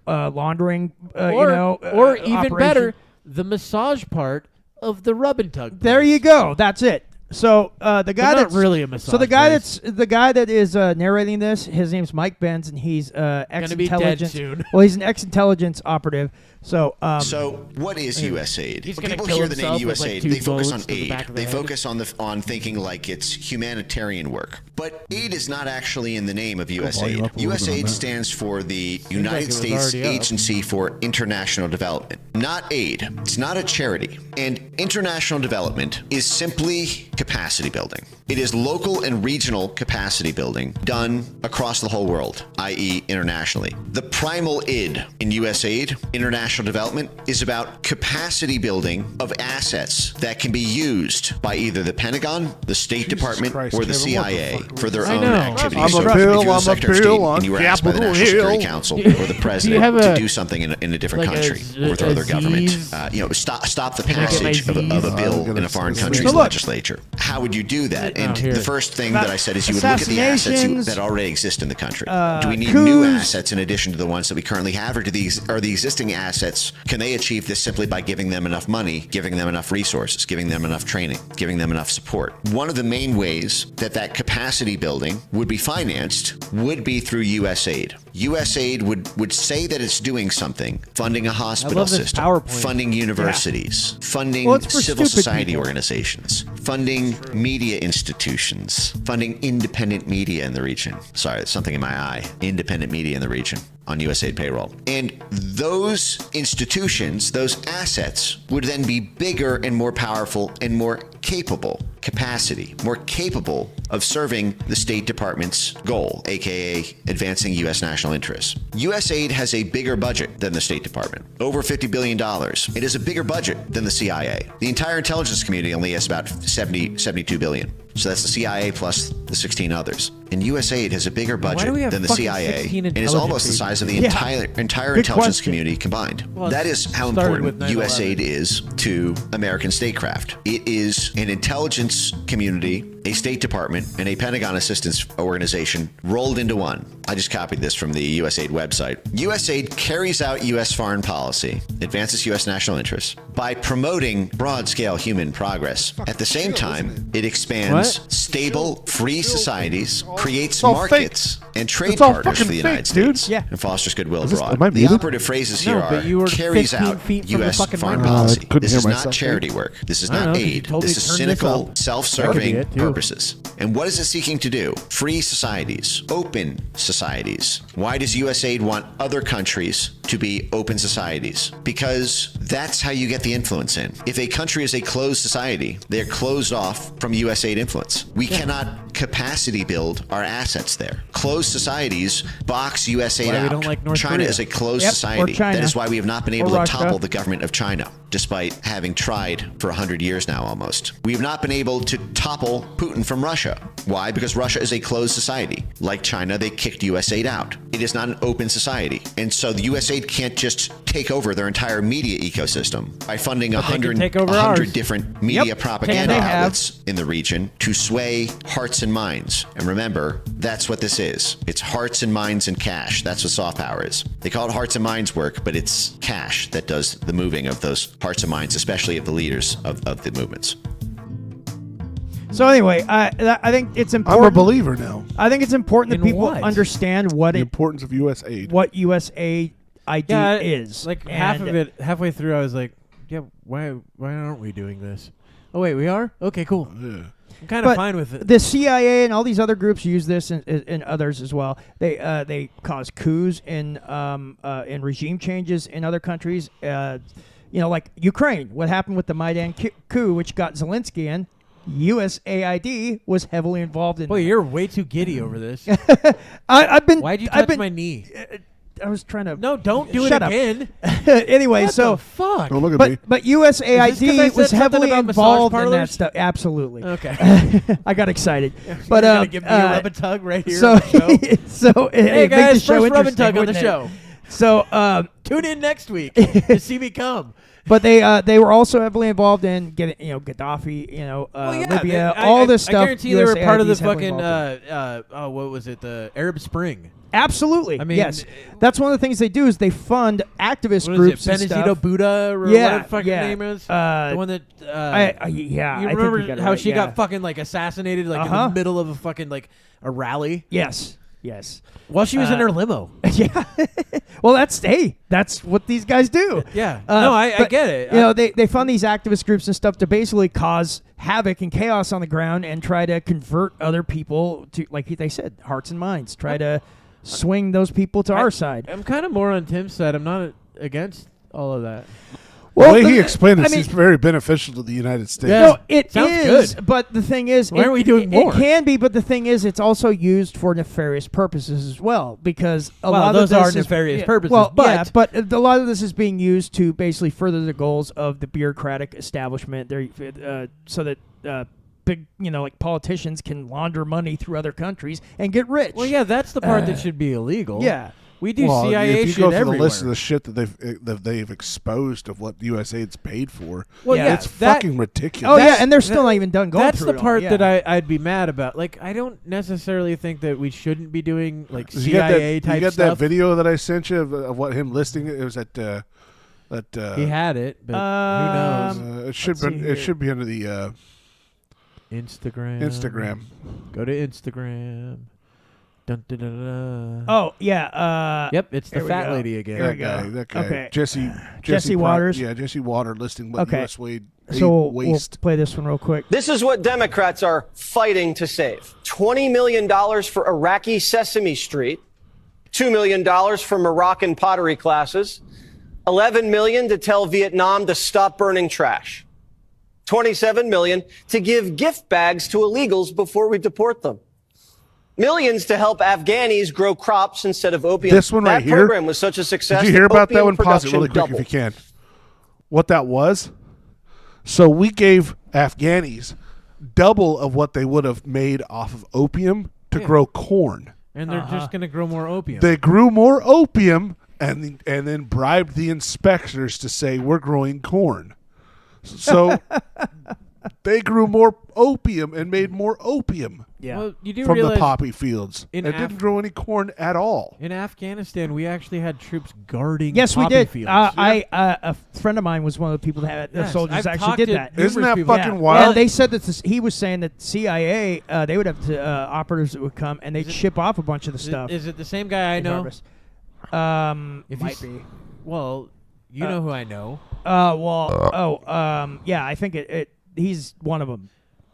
laundering, or even operation. better, the massage part of the rub and tug. There place. you go. That's it. So the guy not that's really a massage So the guy place. that is narrating this, his name's Mike Benz, and he's Gonna be dead ex-intelligence. soon. Well, he's an ex-intelligence operative. So So, what is USAID? He's When gonna people kill hear the name himself with, like, USAID, 2 they focus on bullets to the aid. back of the They head. focus on thinking like it's humanitarian work. But aid is not actually in the name of volume USAID. up a little bit on USAID that. stands for the like United it was States already up. Agency for International Development. Not aid. It's not a charity. And international development is simply capacity building. It is local and regional capacity building done across the whole world, i.e. internationally. The primal id in USAID, international international development is about capacity building of assets that can be used by either the Pentagon, the State Department, Christ, or the Kevin, what the CIA fuck for their I own know. activities. I'm So a if bill, you're the I'm a Secretary of State bill on and you were asked by the Capitol National Security Hill. Council or the president have to a- do something in a different like country a or through other government, Z's? stop the Can I get my passage of a Z's? bill in a foreign country's So look. legislature. How would you do that? And here. the first thing that I said is you would look at the assets Assassinations, that already exist in the country. Do we need new assets in addition to the ones that we currently have, or are the existing assets, can they achieve this simply by giving them enough money, giving them enough resources, giving them enough training, giving them enough support? One of the main ways that capacity building would be financed would be through USAID. USAID would say that it's doing something, funding a hospital love this system, PowerPoint. funding universities, funding Well, it's for civil stupid society people. organizations, funding media institutions, funding independent media in the region. Sorry, there's something in my eye. Independent media in the region on USAID payroll. And those institutions, those assets, would then be bigger and more powerful and more capable more capable of serving the State Department's goal, aka advancing U.S. national interests. USAID has a bigger budget than the State Department, over $50 billion. It is a bigger budget than the CIA. The entire intelligence community only has about 72 billion. So that's the CIA plus the 16 others. And USAID has a bigger Why do budget we have than the fucking CIA 16 and is almost the intelligence size of the Yeah. entire Good intelligence question. community combined. Well, That it is how started important with 9/11. USAID is to American statecraft. It is an intelligence community, a State Department, and a Pentagon assistance organization rolled into one. I just copied this from the USAID website. USAID carries out U.S. foreign policy, advances U.S. national interests by promoting broad-scale human progress. At the same time, it expands What? stable, free societies, creates all markets, and trade It's all partners for the fucking United fake, dude. States, Yeah. and fosters goodwill this- abroad. am I The muted? operative phrases No, here but are you were carries 15 out feet from the U.S. fucking foreign mic. policy. I couldn't This hear is not myself, charity dude. work. This is I don't not know, 'cause you aid. totally This is turned this cynical, up. self-serving it, too. purposes. And what is it seeking to do? Free societies, open societies. Why does USAID want other countries to be open societies? Because that's how you get the influence in. If a country is a closed society, they're closed off from USAID influence. We cannot capacity build our assets there. Closed societies box USAID Why we out. don't like North China Korea. is a closed Yep, or society. China. That is why we have not been able Or to Russia. topple the government of China, despite having tried for 100 years now almost. We have not been able to topple Putin from Russia. Why? Because Russia is a closed society. Like China, they kicked USAID out. It is not an open society. And so the USAID can't just take over their entire media ecosystem by funding they can 100, take over 100 ours. different media Yep, propaganda they have. outlets in the region to sway hearts and minds. And remember, that's what this is. It's hearts and minds and cash. That's what soft power is. They call it hearts and minds work, but it's cash that does the moving of those hearts and minds, especially of the leaders of the movements. So anyway, I think it's I'm important. a believer now. I think it's important that In people what? understand what The it, importance of USAID. what USAID Yeah, is. like half And of it, halfway through, I was like, "Yeah, why aren't we doing this?" Oh wait, we are. Okay, cool. Yeah. I'm kind of But fine with it. the CIA and all these other groups use this, and others as well. They cause coups and regime changes in other countries. Like Ukraine. What happened with the Maidan coup, which got Zelensky in? USAID was heavily involved in. Boy, that. you're way too giddy over this. I've been. Why'd you I've touch been, my knee? I was trying to. No, don't do Shut it up. again. Anyway, What so. the fuck? Don't look at me. But Is this 'cause I USAID said was something heavily about massage involved in that parlors? stuff. Absolutely. Okay. I got excited. You're But gonna give me a rub and tug right here so on the show. so Hey it made the guys, show first rub and interesting, tug on the wouldn't it? show. So Tune in next week to see me come. but they were also heavily involved in getting Gaddafi, Well, yeah, Libya, I- all I- this stuff. I guarantee they were part of the USAID 's heavily fucking involved in. what was it? The Arab Spring. Absolutely. I mean, yes, that's one of the things they do is they fund activist What groups is it? and Benazito stuff. Buddha or Yeah, what the fucking yeah. name is? Uh, the one that yeah, you I think remember you got it how right, she yeah. got fucking like assassinated like in Uh-huh. the middle of a fucking like a rally Yes. while she was in her limo. Yeah. Well, that's what these guys do. Yeah. No, I but, get it. They fund these activist groups and stuff to basically cause havoc and chaos on the ground and try to convert other people to, like they said, hearts and minds. Try to swing those people to our side. I'm kind of more on Tim's side. I'm not against all of that. The way he explained it seems very beneficial to the United States. Yeah. No, it Sounds is, good. but the thing is, Why aren't we doing more? It can be, but the thing is, it's also used for nefarious purposes as well, because a lot those of this are is nefarious purposes, Well, but- yeah, but a lot of this is being used to basically further the goals of the bureaucratic establishment. So that big, like politicians can launder money through other countries and get rich. Well, yeah, that's the part that should be illegal. Yeah. We do Well, CIA if you shit go through everywhere. the list of the shit that they've exposed of what USAID's paid for, Well, yeah, it's that- fucking ridiculous. Oh yeah, and they're still not even done going That's through the it all, part yeah. that I'd be mad about. Like, I don't necessarily think that we shouldn't be doing like You got CIA that, type you got stuff. that video that I sent you of what him listing it. It was at that. He had it, but who knows? It should let's be. see It here. should be under the Instagram. Go to Instagram. Dun, dun, dun, dun. Oh yeah. Yep, it's the there we fat go. lady again. There we That guy. Okay. Jesse Waters? Yeah, Jesse Water listing what Okay. USAID So we'll waste. play this one real quick. This is what Democrats are fighting to save. $20 million for Iraqi Sesame Street, $2 million for Moroccan pottery classes, $11 million to tell Vietnam to stop burning trash, $27 million to give gift bags to illegals before we deport them, millions to help Afghanis grow crops instead of opium. This one right that here. program was such a success. Did you hear that about that opium one? Pause it really quick production if you can. What that was? So we gave Afghanis double of what they would have made off of opium to grow corn. And they're just going to grow more opium. They grew more opium and then bribed the inspectors to say we're growing corn. So they grew more opium and made more opium Yeah. Well, you do from realize the poppy fields. in It didn't grow any corn at all. in Afghanistan, we actually had troops guarding Yes, we poppy did. fields. A friend of mine was one of the people that had, the Yes, soldiers I've actually talked did to that. numerous Isn't that people. fucking Yeah. wild? And they said that he was saying that CIA, they would have operatives that would come and they'd ship off a bunch of the stuff. Is it the same guy I know? Regardless. If Might you be. Well, you know who I know. Yeah, I think he's one of them.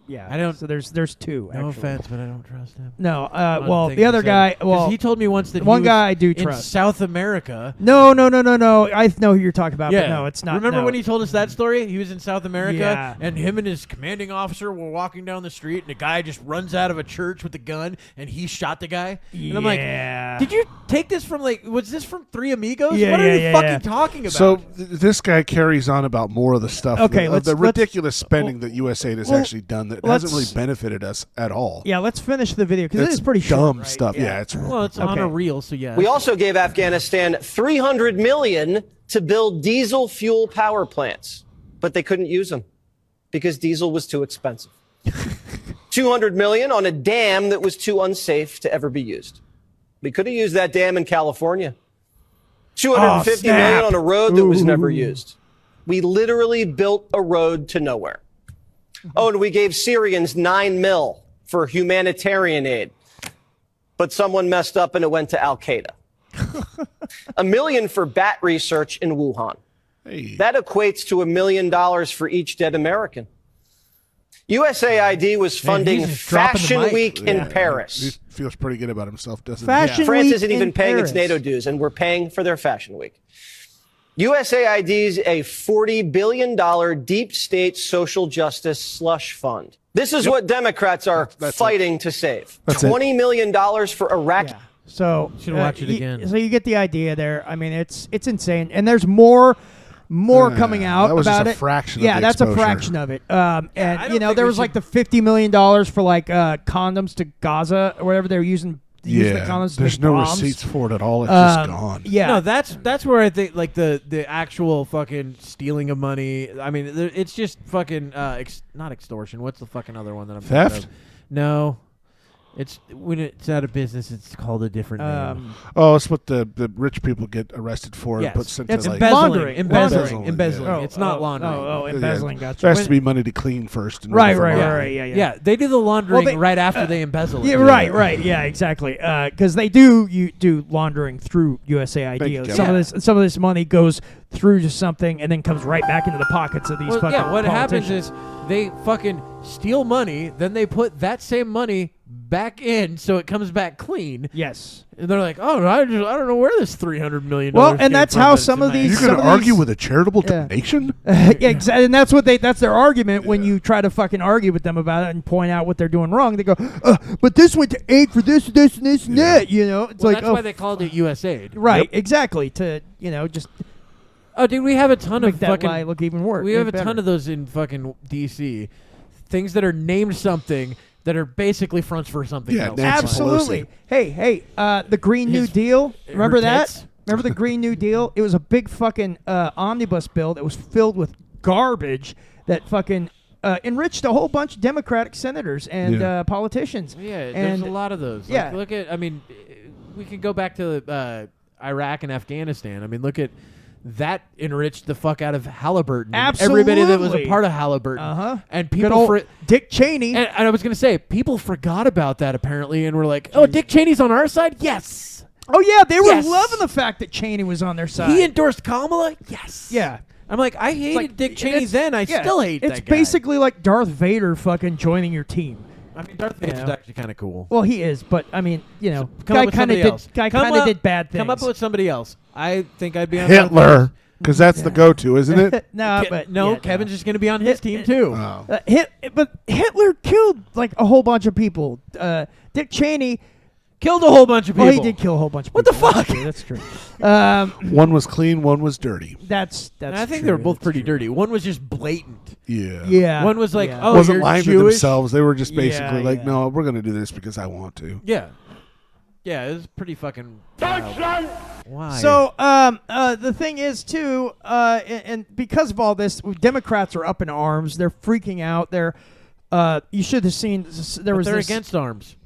Yeah, I don't- So there's two. No actually. offense, but I don't trust him. No, One well, thing the he other said. guy. 'Cause Well, he told me once that one he was guy I do in trust. South America. No. I know who you're talking about. But no, it's not. Remember no. when he told us that story? He was in South America, Yeah. and him and his commanding officer were walking down the street, and a guy just runs out of a church with a gun, and he shot the guy. And I'm like, Yeah. did you take this from was this from Three Amigos? Yeah, what are yeah, you yeah, fucking yeah. talking about? So this guy carries on about more of the stuff. Okay, of let's- the let's- ridiculous spending that USAID has well, actually done that hasn't really let's- benefited us at all. Yeah, let's finish the video because it It's is pretty short, dumb right? stuff. Yeah, it's well, it's on Okay. a reel, so yeah. We also gave Afghanistan $300 million to build diesel fuel power plants, but they couldn't use them because diesel was too expensive. $200 million on a dam that was too unsafe to ever be used. We could have used that dam in California. $250 million on a road that was never used. We literally built a road to nowhere. Oh, and we gave Syrians $9 million for humanitarian aid. But someone messed up and it went to Al-Qaeda. $1 million for bat research in Wuhan. Hey. That equates to $1 million for each dead American. USAID was funding he's just dropping the Fashion mic. Week in He Paris. feels pretty good about himself, doesn't Fashion France Week isn't even in paying its Paris. NATO dues, and we're paying for their Fashion Week. USAID's a $40 billion deep state social justice slush fund. This is what Democrats are That's fighting to save. That's it. $20 million for Iraq. Yeah. So Should watch it again. So you get the idea there. I mean, it's insane, and there's more coming out that was about just a it. fraction of Yeah, the that's exposure. a fraction of it. And I don't you know, think there we was like should- the $50 million for like condoms to Gaza or whatever they were using. Using the Yeah, condoms to there's make no bombs. receipts for it at all. It's just gone. Yeah, No, that's where I think like the actual fucking stealing of money. I mean, it's just fucking not extortion. What's the fucking other one that I'm thinking Theft? of? No, it's when it's out of business. It's called a different name. Oh, it's what the rich people get arrested for Yes. and put sent It's to like. Embezzling. laundering. Embezzling. Embezzling, yeah. It's not laundering. Oh, embezzling. There Gotcha. has to be money to clean first. in order Right, for right, laundering. right, yeah. Yeah, they do the laundering Well, they- right after they embezzle it. Yeah, right, yeah, exactly. Because they do laundering through USAID. Thank you, Some Kevin. of this money goes through to something and then comes right back into the pockets of these Well, fucking yeah, what happens politicians. is they fucking steal money, then they put that same money back in so it comes back clean. Yes. And they're like, oh, I don't know where this $300 million. Well, and that's how it's some in of my these- You're account. going to argue with a charitable donation? Yeah, exactly. And that's what that's their argument when you try to fucking argue with them about it and point out what they're doing wrong. They go, but this went to aid for this, and this, and this, and that. You know, it's Well, like, that's why they called it USAID. right, exactly. To just Oh, dude, we have a ton make of that fucking. lie look even worse. We have a ton of those in fucking DC. Things that are named something that are basically fronts for something Yeah, else. Nancy Absolutely. Pelosi. Hey, the Green New His- Deal. Remember her that? tits. Remember the Green New Deal? It was a big fucking omnibus bill that was filled with garbage that fucking enriched a whole bunch of Democratic senators and politicians. Yeah, and there's a lot of those. Like, yeah. look at. I mean, we can go back to Iraq and Afghanistan. I mean, look at. That enriched the fuck out of Halliburton. And everybody that was a Absolutely. part of Halliburton. And Good people old Dick Cheney. and I was going to say, people forgot about that apparently and were like, oh, Dick Cheney's on our side? Yes. Oh yeah, they were Yes. loving the fact that Cheney was on their side. He endorsed Kamala? Yes. yeah. I'm like, I hated like- Dick Cheney it's- then. I yeah, still hate It's that guy. basically like Darth Vader fucking joining your team. I mean, Darth Vader's Yeah. actually kind of cool. Well, he is, but I mean, you know, Come up guy with kind of somebody did. else. Guy Come kind of up- did bad things. Come up with somebody else. I think I'd be on Hitler. Because that's the go-to, isn't it? no, Ke- but no, yeah, Kevin's just going to be on his team too. Oh. But Hitler killed like a whole bunch of people. Dick Cheney. Killed a whole bunch of people. Well, he did kill a whole bunch of What the people. fuck? That's true. That's true. One was clean, one was dirty. That's And I think true, they were both that's pretty true. dirty. One was just blatant. Yeah. Yeah. One was like, yeah. oh, Wasn't you're lying to Jewish? themselves. They were just Yeah, basically like, yeah. no, we're going to do this because I want to. Yeah. Yeah, it was pretty fucking wild. Why? So, the thing is too, and because of all this, Democrats are up in arms. They're freaking out. You should have seen. There But was they're this, against arms.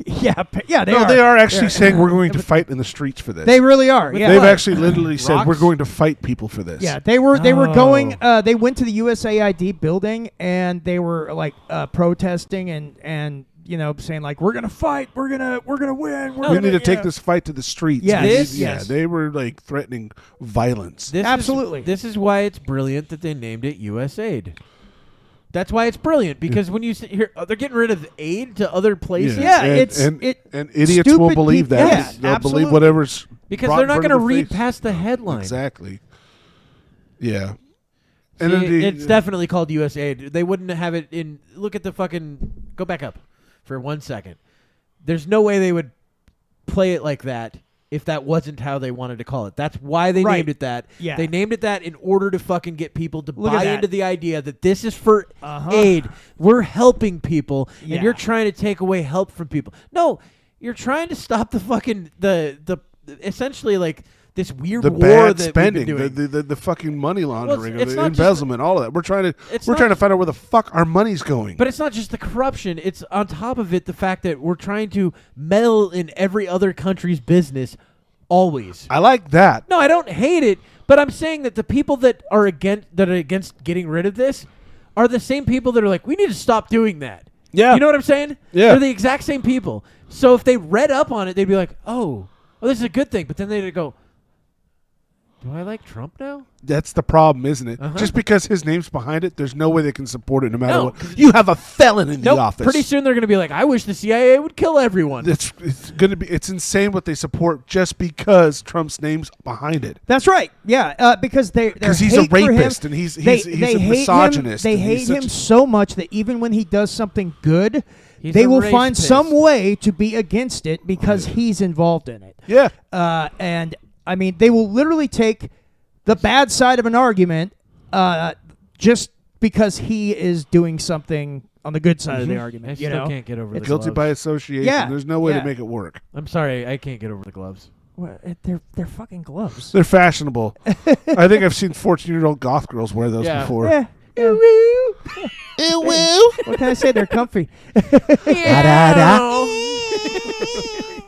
yeah. They are actually They're- saying we're going to fight in the streets for this. They really are. Yeah. They've actually literally said Rocks? we're going to fight people for this. Yeah, they were Oh. going. They went to the USAID building and they were like protesting and saying like we're gonna fight, we're gonna win. We need to take this fight to the streets. Yes. We need- This- yeah, yes. they were like threatening violence. Absolutely. This is why it's brilliant that they named it USAID. That's why it's brilliant because when you sit here, they're getting rid of aid to other places. Yeah, and, it's and idiots will stupid believe people- that. yeah, They'll absolutely. believe whatever's Because brought they're in not front going to of their read face. past the headline. Exactly. Yeah. And then the- it's definitely called USAID. They wouldn't have it in. Look at the fucking. Go back up for 1 second. There's no way they would play it like that if that wasn't how they wanted to call it. That's why they Right. named it that. Yeah. They named it that in order to fucking get people to Look at buy that. into the idea that this is for Uh-huh. aid. We're helping people, Yeah. and you're trying to take away help from people. No, you're trying to stop the fucking the essentially like this weird the war bad that spending, we've been doing. the fucking money laundering, it's the not just- embezzlement, all of that. We're trying to It's we're not trying to ju- find out where the fuck our money's going. But it's not just the corruption. It's on top of it the fact that we're trying to meddle in every other country's business always. I like that. No, I don't hate it, but I'm saying that the people that are against getting rid of this are the same people that are like, we need to stop doing that. Yeah. You know what I'm saying? Yeah. They're the exact same people. So if they read up on it, they'd be like, oh, this is a good thing. But then they'd go, do I like Trump now? That's the problem, isn't it? Uh-huh. Just because his name's behind it, there's no way they can support it no matter No, what. 'cause- You have a felon in the Nope. office. Pretty soon they're going to be like, I wish the CIA would kill everyone. It's going to be. It's insane what they support just because Trump's name's behind it. That's right. Yeah, because they're Because he's a hate for him- rapist and he's they a hate misogynist. Him, they and hate he's him such- so much that even when he does something good, He's they a will race find pist. some way to be against it because he's involved in it. Yeah. And I mean, they will literally take the bad side of an argument just because he is doing something on the good side of the I argument. still You know, can't get over the Guilty gloves. by association. Yeah, There's no way yeah. to make it work. I'm sorry, I can't get over the gloves. Well, they're fucking gloves. They're fashionable. I think I've seen 14-year-old goth girls wear those Yeah. before. Yeah. Ew, woo. What can I say? They're comfy.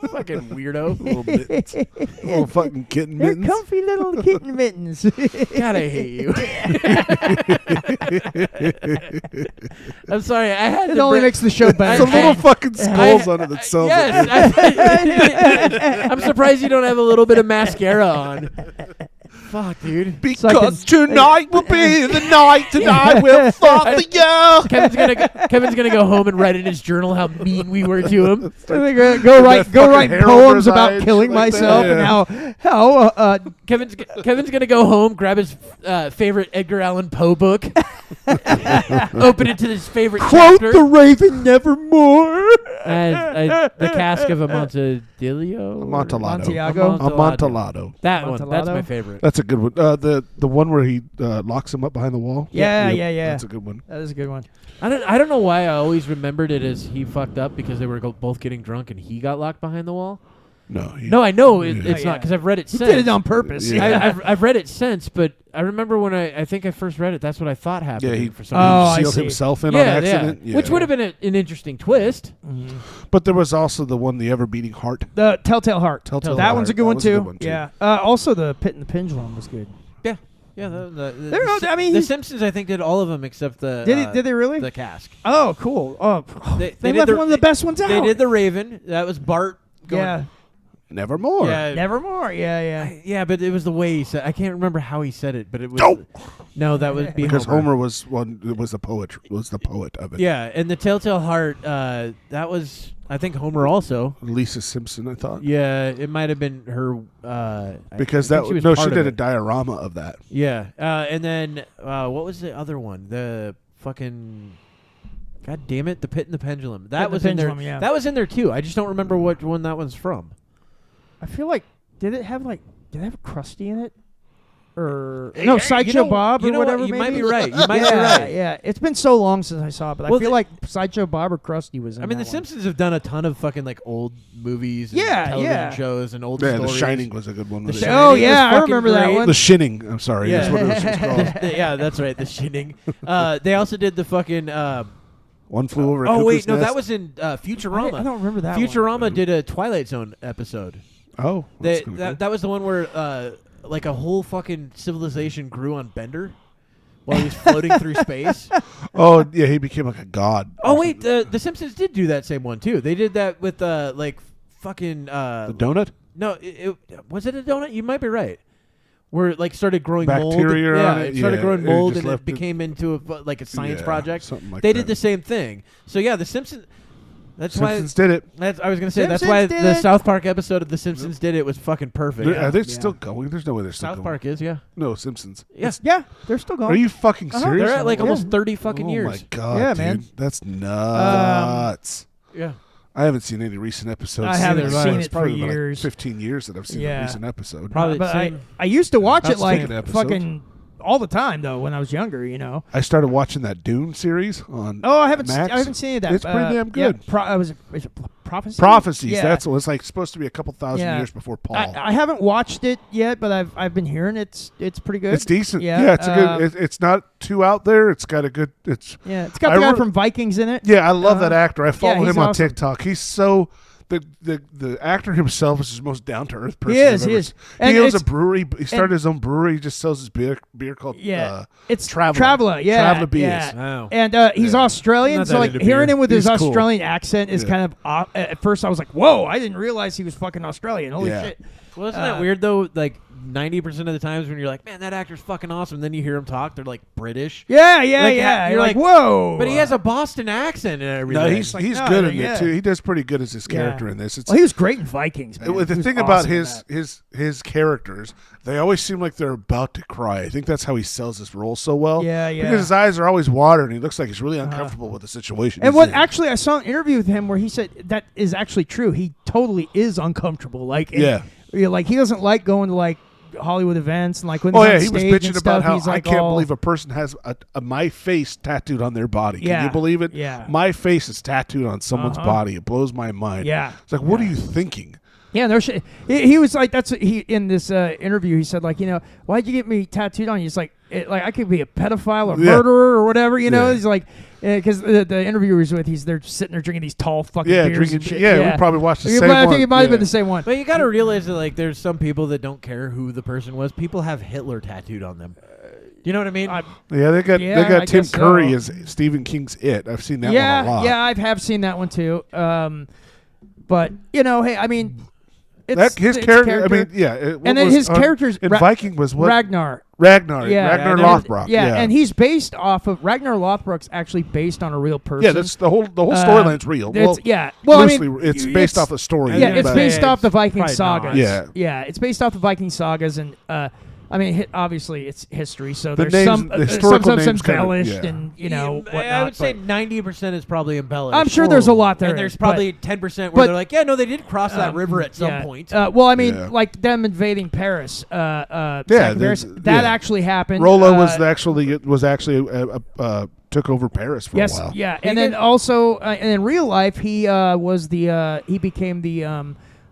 Fucking weirdo. Little mittens. Little fucking kitten They're mittens. comfy little kitten mittens. God, I hate you. I'm sorry, I had It to only bring- makes the show better. Some little fucking skulls on it that sells it. Yes, I'm surprised you don't have a little bit of mascara on. Fuck, dude. Because tonight will be the night tonight will fuck the year. Kevin's gonna go home and write in his journal how mean we were to him. Go write hair poems over his about eyes, killing like that. myself and how Kevin's gonna go home, grab his favorite Edgar Allan Poe book, open it to his favorite quote chapter, the Raven nevermore. and the Cask of Amontillado. Amontillado. That one. That's Amontillado? my favorite. That's a good one. The one where he locks him up behind the wall. Yeah. That's a good one. That is a good one. I don't know why I always remembered it as he fucked up because they were both getting drunk and he got locked behind the wall. No, I know it's Yeah. not because I've read it He since. did it on purpose. Yeah. I've read it since, but I remember when I think I first read it. That's what I thought happened. Yeah, he for some Oh, I sealed see. himself in reason. on accident. Yeah. Which would have been an interesting twist. But there was also the one, the ever-beating heart. The Telltale Heart. Telltale that Heart. one's a good That one was a too. good one, too. Yeah. Also, the Pit and the Pendulum was good. Yeah, The Simpsons I think did all of them except the. Did they really? The Cask. Oh, cool. Oh, They they did left the- one of the best ones out. They did the Raven. That was Bart. Going, Yeah. Nevermore. Yeah. Nevermore. Yeah. Yeah, but it was the way he said. I can't remember how he said it, but it was. No. No, that would be Because Homer. Homer was one. Was the poet of it. Yeah, and the Telltale Heart. That was. I think Homer also. Lisa Simpson, I thought. Yeah, it might have been her. Because I think she part of did a it. diorama of that. Yeah, and then what was the other one? The fucking. God damn it! The Pit and the Pendulum. That and the was in there. Pendulum, yeah. That was in there too. I just don't remember what one that one's from. I feel like did it have Krusty in it? Or Hey, no, you Sideshow know- Bob you or know what? whatever. You maybe? might be right. You might be yeah, right. Yeah, it's been so long since I saw it, but Well, I feel like Sideshow Bob or Krusty was in I mean, that The one. Simpsons have done a ton of fucking like old movies, and Yeah, television yeah. shows, and old Yeah, stories. The Shining was a good one. The with it. Shining Oh was yeah, I fucking remember that great. one. The Shinning. I'm sorry. Yeah. That's what it was called. Yeah, that's right. The Shining. They also did the fucking. One Flew Over a Oh Cuckoo's wait, no, Nest. that was in Futurama. I don't remember that Futurama one. did a Twilight Zone episode. Oh, that's kinda cool. That was the one where like a whole fucking civilization grew on Bender while he was floating through space. Oh yeah, he became like a god. Oh wait, the Simpsons did do that same one too. They did that with like fucking The donut. No, was it a donut? You might be right. Where it like started growing Bacteria mold. on Yeah, it? it started Yeah, growing it mold just and it left it- became into like a science Yeah, project. something like they that. did the same thing. So yeah, the Simpsons. That's Simpsons did it. why. I was gonna say that's Simpsons why did the it. South Park episode of The Simpsons did it was fucking perfect. Are they still going? There's no way they're still South going. Park is, yeah. No, Simpsons. Yes, Yeah, they're still going. Are you fucking Uh-huh. serious? they're at like Yeah. almost 30 fucking oh years. my god, Yeah, dude. man. That's nuts. Yeah. I haven't seen any recent episodes. I haven't since. seen It's it for probably been like years. 15 years that I've seen Yeah. a recent episode. Probably but same. I used to watch it That's like taken episodes. fucking all the time though when I was younger. You know. I started watching that Dune series on. Oh, I haven't. Max. I haven't seen that. It's pretty damn good. Yeah, was it Prophecy? Prophecies. Yeah. That's what it's like. Supposed to be a couple thousand Yeah. years before Paul. I haven't watched it yet, but I've been hearing it's pretty good. It's decent. Yeah, Yeah, it's a good. It's not too out there. It's got a good. It's It's got I the guy re- from Vikings in it. yeah. I love Uh-huh. that actor. I follow he's him on awesome. TikTok. He's so. The actor himself is the most down to earth person. He is, I've he ever is. seen. And He owns a it's- brewery. He started his own brewery. He just sells his beer called It's Traveler. Yeah, Traveler beers. yeah. Wow. And he's Yeah. Australian, Not so that like into hearing beer. him with his He's cool. Australian accent is Yeah. kind of at first I was like, whoa! I didn't realize he was fucking Australian. Holy Yeah. shit! Well, isn't that weird though? Like 90% of the times when you're like, man, that actor's fucking awesome, then you hear him talk, they're like British. Yeah, Like, yeah. you're like, whoa! But he has a Boston accent and everything. No, he's like, he's no, good in yeah. it too. He does pretty good as his Yeah. character in this. It's Well, he was great in Vikings. Man. the He was thing about awesome in his characters, they always seem like they're about to cry. I think that's how he sells his role so well. Yeah, yeah. Because his eyes are always watered, and he looks like he's really uncomfortable with the situation. And he's what in. actually I saw an interview with him where he said that is actually true. He totally is uncomfortable. Like Yeah. like he doesn't like going to like Hollywood events and like when Oh he's yeah, on he was stage bitching and about stuff, how he's I like can't all- believe a person has a my face tattooed on their body. Can Yeah. you believe it? Yeah. My face is tattooed on someone's Uh-huh. body. It blows my mind. Yeah. It's like, what are you thinking? Yeah, no shit. He was like, that's he in this interview. He said like, why'd you get me tattooed on you? He's like, like I could be a pedophile or Yeah. murderer or whatever. Yeah. He's like, because the interviewer was with, they're sitting there drinking these tall fucking Yeah, beers drinking. and shit. Yeah, we probably watched the Yeah, same but I one. think it might have Yeah. been the same one. But you got to realize that like there's some people that don't care who the person was. People have Hitler tattooed on them. You know what I mean? Yeah, they got Yeah, I Tim guess so. Curry as Stephen King's It. I've seen that one a lot. Yeah, I have seen that one too. But hey, I mean, his character. I mean, yeah. And then his character's in Viking was what? Ragnar. Ragnar and Lothbrok. And he's based off of Ragnar Lothbrok's actually based on a real person. Yeah, that's the whole storyline's real. Well, loosely, it's based off a story. Yeah, it's based off the Viking sagas. Yeah, it's based off the Viking sagas, and I mean, obviously it's history, so the there's names, some historical names embellished, and whatnot. I would say 90% is probably embellished. I'm sure there's a lot there, and there's probably 10% where they're like, yeah, no, they did cross that river at some point. Well, I mean, like them invading Paris. That actually happened. Rollo was actually took over Paris for a while. Yeah, and then also in real life, he became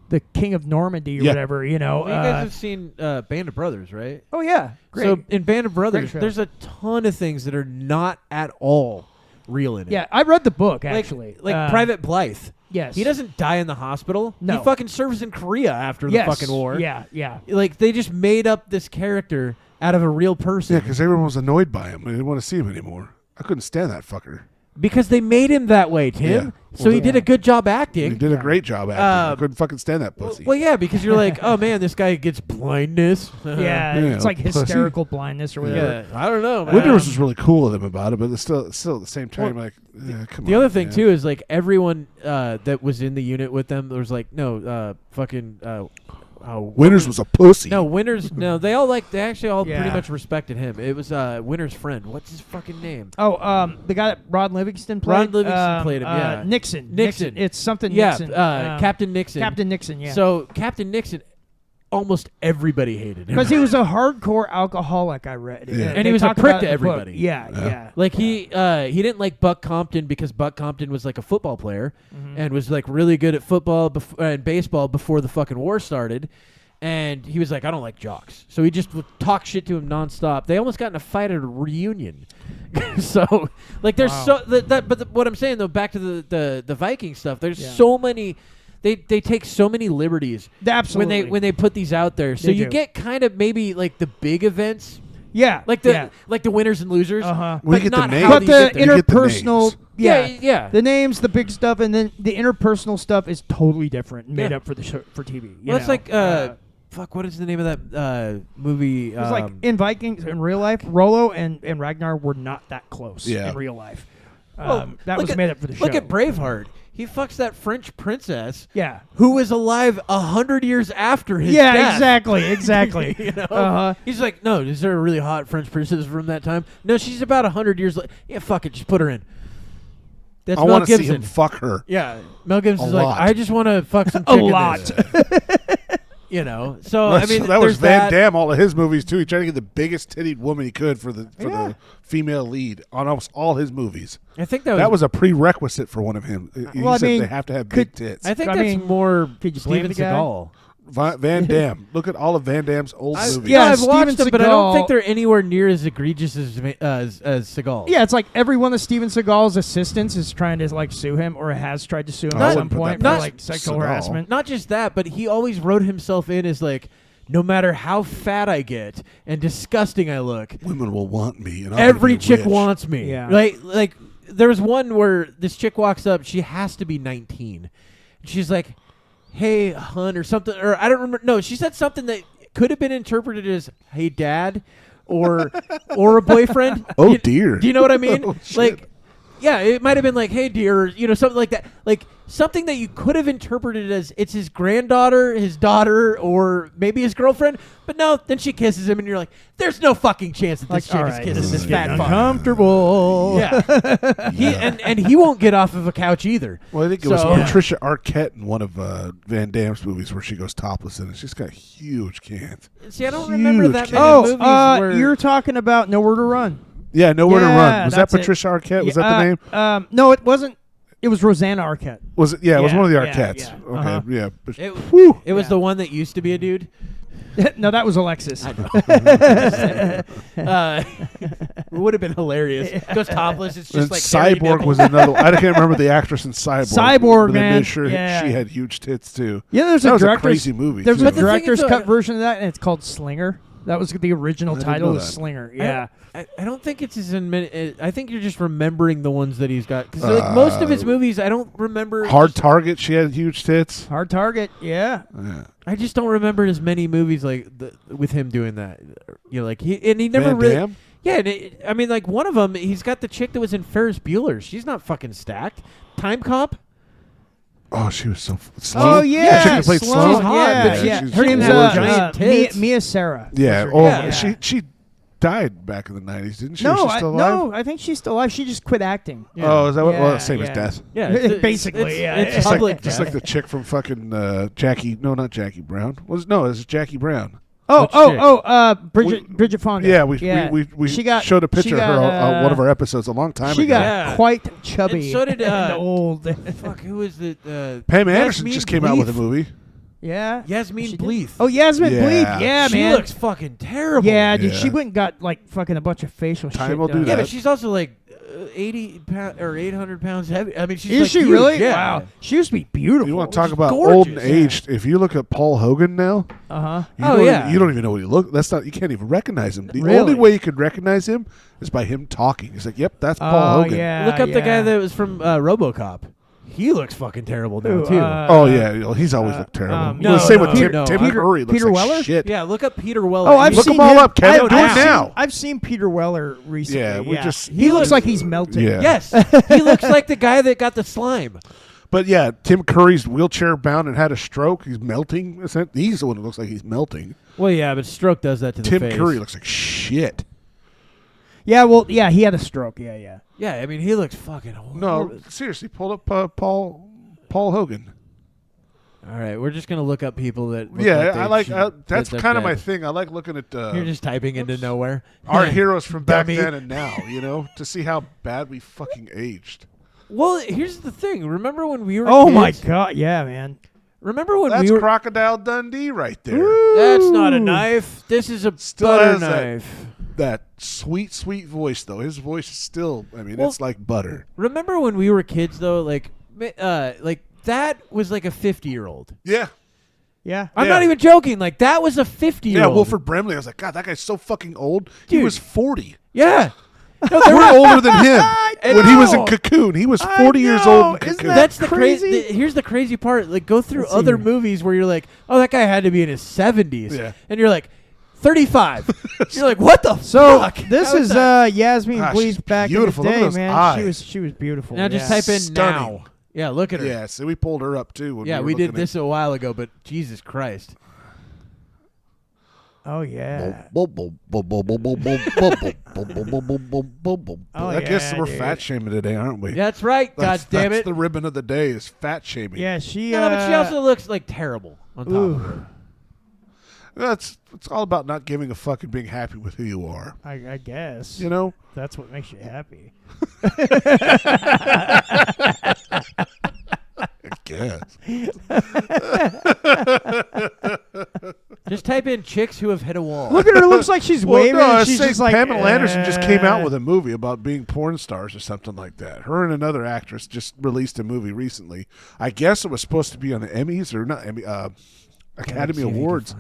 the king of Normandy or whatever, you know. You guys have seen Band of Brothers, right? Oh, yeah. Great. So in Band of Brothers, there's a ton of things that are not at all real in it. Yeah, I read the book, actually. Like Private Blythe. Yes. He doesn't die in the hospital. No. He fucking serves in Korea after the fucking war. Yeah. Like, they just made up this character out of a real person. Yeah, because everyone was annoyed by him. They didn't want to see him anymore. I couldn't stand that fucker. Because they made him that way, Tim. Yeah. So he did a good job acting. He did a great job acting. I couldn't fucking stand that pussy. Well, yeah, because you're like, oh man, this guy gets blindness. It's like hysterical blindness or whatever. Yeah, I don't know. Winters was really cool with him about it, but it's still at the same time, come on. The other thing too is like everyone that was in the unit with them was like, no, fucking. Winters was a pussy. No, Winters. No, they actually all pretty much respected him. It was Winters' friend. What's his fucking name? Oh, the guy that Rod Livingston played. Rod Livingston played him. Yeah, Nixon. It's something. Yeah, Nixon. Captain Nixon. Captain Nixon. Yeah. So Captain Nixon, almost everybody hated him because he was a hardcore alcoholic. I read, and he was a prick to everybody. Yeah. Like he didn't like Buck Compton because Buck Compton was like a football player and was like really good at football and baseball before the fucking war started. And he was like, I don't like jocks. So he just would talk shit to him nonstop. They almost got in a fight at a reunion. So, like, there's what I'm saying, though, back to the Viking stuff, there's so many, they take so many liberties. Absolutely. When they put these out there. So you get kind of maybe, like, the big events. Yeah. Like the winners and losers. Uh-huh. We get the names. But the interpersonal... Yeah. The names, the big stuff, and then the interpersonal stuff is totally different and made up for the for TV. Well, it's like... fuck, what is the name of that movie? It was like in Vikings, in real life, Rollo and Ragnar were not that close in real life. That was made up for the show. Look at Braveheart. He fucks that French princess. Yeah. Who was alive 100 years after his death. Yeah, exactly. You know? He's like, no, is there a really hot French princess from that time? No, she's about 100 years later. Yeah, fuck it, just put her in. That's Mel Gibson. See him fuck her. Yeah, Mel Gibson's like, I just want to fuck some chick. A lot. You know, so I mean, that was Van Damme. All of his movies too. He tried to get the biggest tittied woman he could for the female lead on almost all his movies. I think that was a prerequisite for one of him. He said they have to have big tits. I think that's more Steven Seagal. Van Damme. Look at all of Van Damme's old movies. Yeah, I've watched them, Seagal, but I don't think they're anywhere near as egregious as Seagal. Yeah, it's like every one of Steven Seagal's assistants is trying to like sue him or has tried to sue him at some point for like sexual harassment. Not just that, but he always wrote himself in as like, no matter how fat I get and disgusting I look, women will want me. And every chick wants me. Yeah. Right? Like there was one where this chick walks up. She has to be 19. She's like, hey, hun, or something, or I don't remember. No, she said something that could have been interpreted as, hey, dad, or a boyfriend. Oh, dear. Do you know what I mean? Oh, like, yeah, it might have been like, hey, dear, or, you know, something like that. Like, something that you could have interpreted as it's his granddaughter, his daughter, or maybe his girlfriend. But no, then she kisses him, and you're like, there's no fucking chance that this chick is kissing this fat fuck. Uncomfortable. Yeah. He won't get off of a couch either. Well, I think it was Patricia Arquette in one of Van Damme's movies where she goes topless in it. She's got huge cans. See, I don't remember that many movies where... you're talking about Nowhere to Run. Yeah, Nowhere to Run. Was that Patricia Arquette? Was that the name? No, it wasn't. It was Rosanna Arquette. Was it? Yeah, it was one of the Arquettes. Yeah. Okay, yeah. It was the one that used to be a dude. No, that was Alexis. It would have been hilarious. Goes topless. It's just like Cyborg was another. I can't remember the actress in Cyborg. Cyborg, man. Sure she had huge tits too. Yeah, that was a crazy movie. There's a director's cut version of that, and it's called Slinger. That was the original I didn't title know of that. Slinger. Yeah. I don't think it's as in many. I think you're just remembering the ones that he's got. Because like most of his movies, I don't remember. Hard Target, she had huge tits. Hard Target. Yeah. Yeah. I just don't remember as many movies like with him doing that. You know, like he never Van really. Damme? Yeah, and I mean, like one of them, he's got the chick that was in Ferris Bueller. She's not fucking stacked. Time Cop. Oh, she was so. Oh yeah. Chick that played Sloan. Sloan? Yeah. Yeah, Yeah. she's Her name's gorgeous. Giant Mia tits. Sarah. Yeah. was her Oh, name. she died back in the 90s, didn't she? No, Is she still alive? no, I think she's still alive. She just quit acting. Oh, is that what? Well, Yeah, same as yeah. death. Yeah, Basically, yeah. It's Just public. Just like the chick from fucking Jackie. No, not Jackie Brown. It was Jackie Brown. Bridget Fonda. Yeah, we She got- showed a she picture of her got, on one of our episodes a long time She ago. got Yeah. quite chubby. And so did, and old. Fuck, who is it? Pam Anderson Yasmine just came out with a Bleeth. movie. Yeah. Yasmine She did? Bleeth. Oh, Yasmin Yeah. Bleeth. Yeah, she man. looks fucking terrible. Yeah, dude. Yeah. She went and got like fucking a bunch of facial Time shit will do done. Yeah, that. but she's also like 80 pounds or 800 pounds heavy. I mean, she's Is like she huge. really? Yeah. Wow. She used to be beautiful. You want to talk She's about gorgeous. old and aged? If you look at Paul Hogan now, Uh-huh. you don't even know what he looks. That's not. You can't even recognize him. The Really? only way you could recognize him is by him talking. It's like, yep, that's Paul Hogan. Yeah, Look up the guy yeah. that was from RoboCop. He looks fucking terrible now Ooh, too. Oh yeah, you know, he's always looked terrible. no, the same with no, Tim, no. Tim Peter- Curry. Looks Peter like Weller? shit. Yeah, look up Peter Weller. Oh, I've Look seen them all him. up, Kevin. I've Do it seen- now. I've seen Peter Weller recently. Yeah, we just- he looks like he's melting. Yeah. Yes, he looks like the guy that got the slime. But yeah, Tim Curry's wheelchair bound and had a stroke. He's melting. He's the one who looks like he's melting. Well, yeah, but stroke does that to the Tim face. Curry looks like shit. Yeah, well, yeah, he had a stroke. Yeah, yeah. Yeah, I mean, he looks fucking horrible. No, seriously, pull up Paul Hogan. All right, we're just gonna look up people that. Look Yeah, like they I like. should- That's that kind of my dead. thing. I like looking at You're just typing into nowhere. our heroes from back Dummy. then and now. You know, to see how bad we fucking aged. Well, here's the thing. Remember when we were? Oh my kids? god, yeah, man. Remember when That's we were? Crocodile Dundee right there. That's not a knife. This is a Still butter has that- knife. That sweet, sweet voice though. His voice is still. I mean, Well- it's like butter. Remember when we were kids though? Like that was like a 50-year-old. Yeah. Yeah. I'm Yeah. not even joking. Like that was a 50-year-old. Yeah, Wilford Brimley. I was like, God, that guy's so fucking old. He Dude. was 40. Yeah. No, they We're were older than him. I When he was in know. Cocoon, he was I 40 years know. old in Isn't Cocoon. that That's the crazy? Here's the crazy part. Like, go through Let's see other here. movies where you're like, oh, that guy had to be in his 70s. Yeah. And you're like, 35. You're like, what the So fuck? this How is that? Yasmin Ah, she's Bleeth back beautiful. in Look the at day, those man. eyes. She was beautiful. Now just yeah. type in Stunning. now. Yeah, look at her. Yeah, so we pulled her up too. When Yeah, we, we were did looking this a while ago, but Jesus Christ. Oh yeah. I guess yeah, we're dude. fat shaming today, aren't we? That's right. God damn That's it. the ribbon of the day is fat shaming. Yeah, she. No, but she also looks like terrible on top of Ooh. it. It's all about not giving a fuck and being happy with who you are. I guess. You know? That's what makes you happy. I guess. Just type in chicks who have hit a wall. Look at her. Looks like she's Well, waving. no, I and was she's saying just like Pamela Anderson just came out with a movie about being porn stars or something like that. Her and another actress just released a movie recently. I guess it was supposed to be on the Emmys or not Emmy, Academy Awards.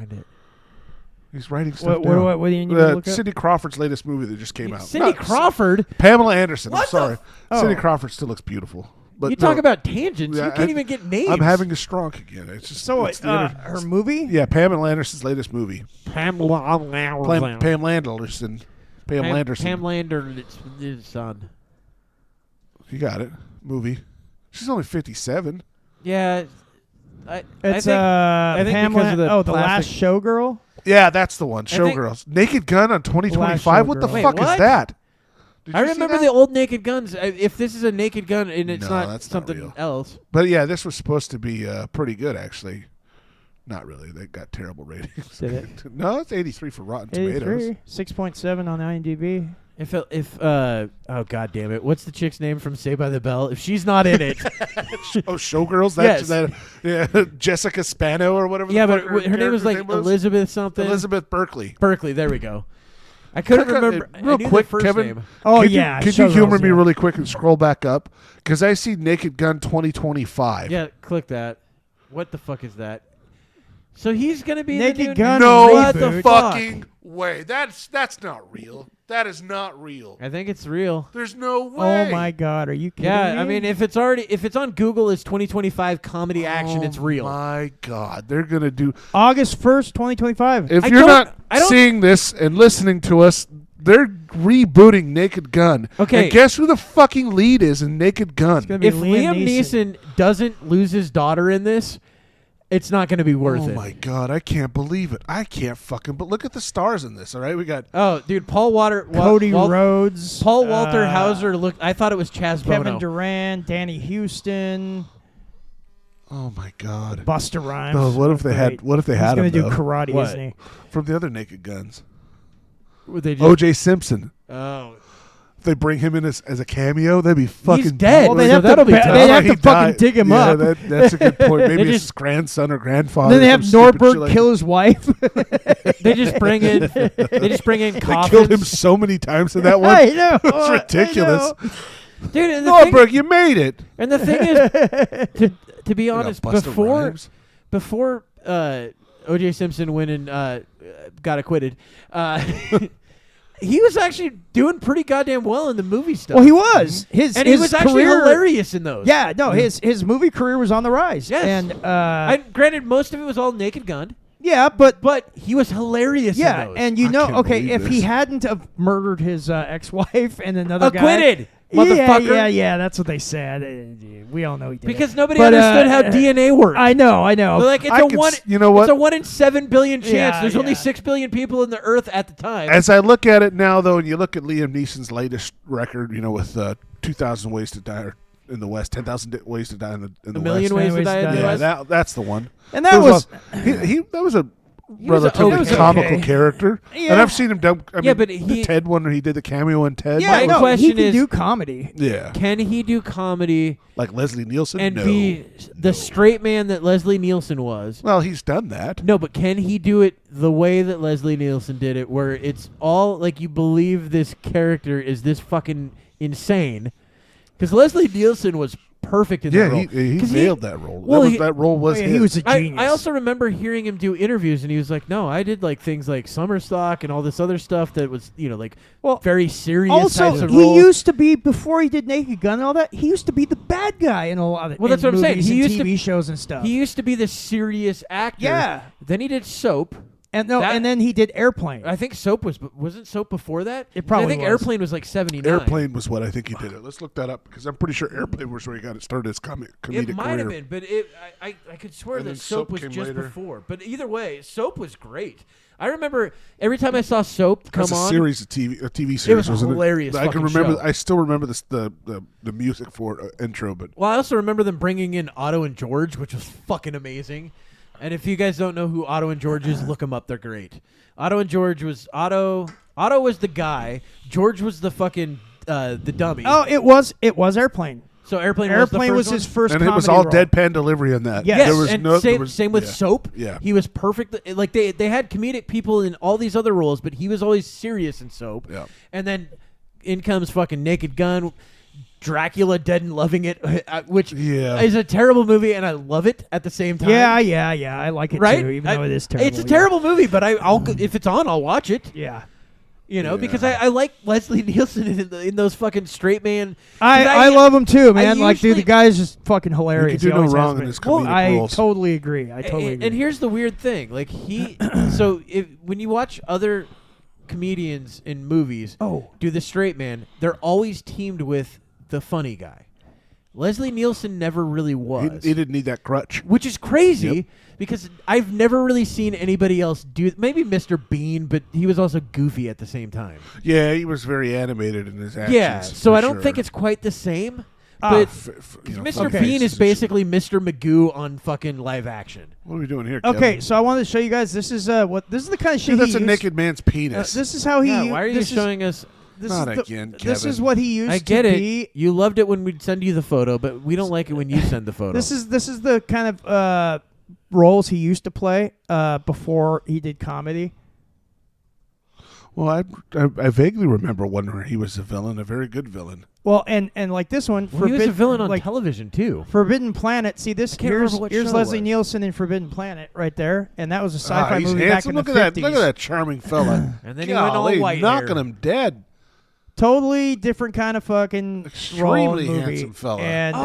He's writing stuff down. What do you need to look up? Cindy Crawford's latest movie that just came out. Cindy Not- Crawford? Pamela Anderson. What I'm sorry. the- Cindy Oh. Crawford still looks beautiful. But You no, talk about tangents. yeah, You can't even get names. I'm having a stroke again. It's just So it's the inter- her movie? yeah, Pamela Anderson's latest movie. Pamela Pam Anderson. Pam Anderson. Pam Lander's son. You got it. Movie. She's only 57. Yeah. I It's think, I think Pamela. because of the The plastic- Last Showgirl. Yeah, that's the one. think- Showgirls. Naked Gun on 2025. What the Showgirl. Wait, fuck what? is that? Did I you see remember that? the old Naked Guns. If this is a Naked Gun and it's No, not that's not something real. else. But yeah, this was supposed to be pretty good, actually. Not really. They got terrible ratings. Did it? No, it's 83 for Rotten Tomatoes. 83. 6.7 on IMDb. If oh god damn it, what's the chick's name from Saved by the Bell? If she's not in it, Oh, Showgirls. That's Yes. yeah, Jessica Spano or whatever. yeah, the but fuck her name was like character's name Elizabeth something. Elizabeth Berkley. Berkeley. There we go. I couldn't Click on remember. it I real knew quick, the first Kevin. name. Oh Could yeah. you, could you Showgirls, humor me yeah. really quick and scroll back up? Because I see Naked Gun 2025. Yeah, click that. What the fuck is that? So he's gonna be Naked the new Gun No What the reboot. fuck? fucking way. That's not real. That is not real. I think it's real. There's no way. Oh my God, are you kidding Yeah, me? I mean, if it's on Google as 2025 comedy action, it's real. Oh my God, they're gonna do. August 1st, 2025. If I you're don't- not I don't- seeing this and listening to us, they're rebooting Naked Gun. Okay. And guess who the fucking lead is in Naked Gun? gonna be If Liam Liam Neeson doesn't lose his daughter in this, it's not going to be worth Oh it. my God, I can't believe it. I can't fucking. But look at the stars in this. All right, we got. Oh, dude, Cody Rhodes, Paul Walter Hauser looked. I thought it was Chaz Kevin Bono. Durant, Danny Houston, Oh my God. Busta Rhymes. Oh, what if they had? What if they He's had gonna him do though? karate, What? isn't he? From the other Naked Guns? Would they just, O.J. Simpson. Oh, If they bring him in as a cameo, that'd be fucking. he's dead. Well, they'd so have to that'll be ba- tough. they'd have He to fucking died. dig him Yeah, up. that's a good point. Maybe They it's just- his grandson or grandfather. Then they or have some stupid shit Norbert like kill his wife. They just bring in. They just bring in They coffins. killed him so many times in that one. I know. It's ridiculous. I know. Dude, and the, thing, Norberg, you made it. and the thing is, to be honest, Busta Rhymes. before O.J. Simpson went and got acquitted, he was actually doing pretty goddamn well in the movie stuff. Well, he was. His and his he was actually career, hilarious in those. Yeah, no, his movie career was on the rise. Yes. And Granted, most of it was all Naked Gun, yeah, but but he was hilarious. yeah, in those. and you I know, can't okay, believe if he this. hadn't have murdered his ex-wife and another Acquitted, guy, motherfucker. yeah, that's what they said. We all know he did. because nobody But, understood how DNA worked. I know. They're like it's I a could one. s- you know what? It's a 1 in 7 billion chance. Yeah, There's only yeah. 6 billion people in the Earth at the time. As I look at it now, though, and you look at Liam Neeson's latest record, with 2,000 Ways to Die in the West, 10,000 Ways to Die in the a million West. ways to die in the Yeah, West. that's the one. and that There was that was a He was relatively okay. comical character, Yeah. and I've seen him. Yeah, but the he- Ted one where he did the cameo in Ted. yeah, My no, question he can is- do comedy. yeah, Can he do comedy like Leslie Nielsen, and no. be the straight man that Leslie Nielsen was? Well, he's done that. No, but can he do it the way that Leslie Nielsen did it, where it's all like you believe this character is this fucking insane? Because Leslie Nielsen was perfect in Yeah, that role. he 'Cause nailed that role. well, That role was Oh, yeah, his. he was a genius. I also remember hearing him do interviews, and he was like, "No, I did like things like Summer Stock and all this other stuff that was, Well, very serious also, types of he roles." used to be, before he did Naked Gun and all that, he used to be the bad guy in a lot of Well, that's in what I'm saying. movies He and used to- TV shows and stuff. He used to be the serious actor. Yeah. Then he did Soap. and no, that- and then he did Airplane. I think Soap wasn't Soap before that. It probably I think was. Airplane was like 79. Airplane was what I think he did it. Let's look that up because I'm pretty sure Airplane was where he got it started his comedic It might career. have been, but I could swear And that then Soap Soap was came just later. before. But either way, Soap was great. I remember every time I saw Soap come That's a on. series of a TV series. was a wasn't hilarious I can fucking remember. show. I still remember the music for it, intro, but Well, I also remember them bringing in Otto and George, which was fucking amazing. And if you guys don't know who Otto and George is, look them up. They're great. Otto and George was Otto was the guy. George was the fucking the dummy. Oh, it was Airplane. So Airplane Airplane was was the his first first and it was comedy all role. deadpan delivery on that. Yes. Yes, there was and no. same, there was, same with yeah. Soap. Yeah. He was perfect. Like they had comedic people in all these other roles, but he was always serious in Soap. Yeah. And then in comes fucking Naked Gun, Dracula Dead and Loving It, which Yeah. is a terrible movie, and I love it at the same time. Yeah, I like it Right? too, even though it is terrible. It's a terrible movie, but I'll if it's on, I'll watch it. Yeah. Because I like Leslie Nielsen in those fucking straight man. 'cause I love him too, man. Like, dude, usually- the guy's just fucking You hilarious. could do He no always has wrong in been. his comedic I roles. totally agree. I totally agree. And here's the weird thing, like so when you watch other comedians in movies do the straight man, they're always teamed with the funny guy. Leslie Nielsen never really was. He didn't need that crutch. Which is crazy Yep. because I've never really seen anybody else do. Maybe Mr. Bean, but he was also goofy at the same time. Yeah, he was very animated in his actions. Yeah, so for I don't sure. think it's quite the same. But Mr. okay. Bean is basically Mr. Magoo on fucking live action. What are we doing here? Okay, Kevin? so I wanted to show you guys. This is the kind of shit Dude, that's he a used. naked man's penis. This is how he. Yeah, why are you this is- showing us? This Not is the- again, This Kevin. is what he used. I get to it. Be. You loved it when we'd send you the photo, but we don't like it when you send the photo. This is the kind of roles he used to play before he did comedy. Well, I vaguely remember one where he was a villain, a very good villain. Well, and like this one, Well, he was a villain on television too. Forbidden Planet. See this? can't remember what Here's show it Leslie was. Nielsen in Forbidden Planet right there, and that was a sci-fi He's movie handsome. back in Look the at 50s. that! Look at that charming fella. And then he went all Golly, white knocking hair. him dead. Totally different kind of fucking Extremely movie. handsome fella. And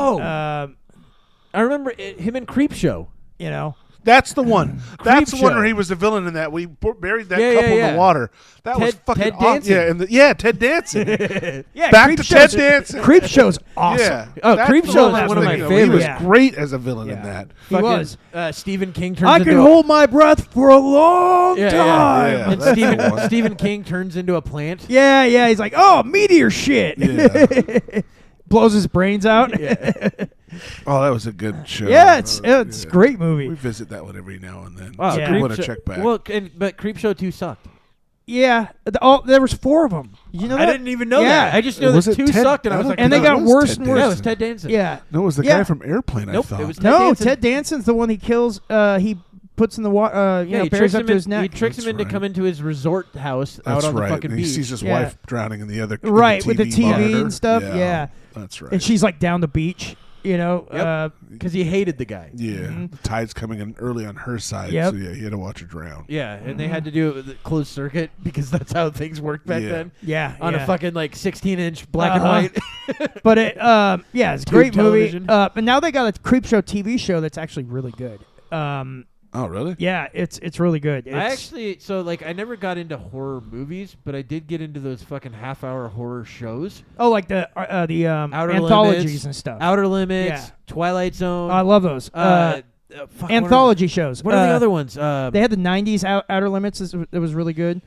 I remember him in Creepshow. you know, That's the one. That's the one Show. where he was a villain in that. We buried that Yeah, couple yeah, in yeah. the water. That was Ted- fucking Ted awesome. Danson. Yeah, Ted Danson. yeah, Back Creep to Show's- Ted Danson. Creep Show's awesome. Yeah. Oh, That's Creep the Show is I was one of my thinking He was favorites. Yeah. great as a villain in Yeah. that. He Fucking, was. Stephen King turns I into can hold my breath for a long Yeah, time. yeah. And that's the one. Stephen King turns into a plant. Yeah, yeah. He's like, oh, meteor shit. Yeah. Blows his brains out. Oh, that was a good show. Yeah, it's a Yeah. great movie. We visit that one every now and then. Wow, so Yeah. we want to Creepshow- check back. Well, but Creepshow 2 sucked. Yeah, there was 4 of them. Did you know I that? didn't even know Yeah. that. I just knew Was that it 2 Ted- sucked, and I I was don't like, And they No, got it was worse Ted and yeah, worse. it was Ted Danson. Yeah. No, it was the Yeah. guy from Airplane, Nope, I thought. it was Ted No, Danson. Ted Danson's the one he kills. He puts in the water. Yeah, he buries tricks up him to in, his he neck. tricks him That's into right. come into his resort house That's out on right. the fucking And beach. he sees his Yeah. wife drowning in the other in Right, the with the TV monitor. and stuff, yeah. That's right. And she's like down the beach. You know. Yep. Because he hated the guy. Yeah, the tide's coming in early on her side, Yep. so yeah, he had to watch her drown. Yeah, and they had to do it with a closed circuit because that's how things worked back Yeah. then. Yeah. On yeah. a fucking like 16-inch black and Uh-huh. white. But it, yeah, it's a Tube great television. movie. But now they got a Creepshow TV show that's actually really good. Oh, really? Yeah, it's really good. I It's- actually, so like, I never got into horror movies, but I did get into those fucking half-hour horror shows. like the Outer anthologies Limits, and stuff. Outer Limits, Yeah. Twilight Zone. I love those. fuck, Anthology shows. What are the other ones? They had the '90s Outer Limits. It was really good.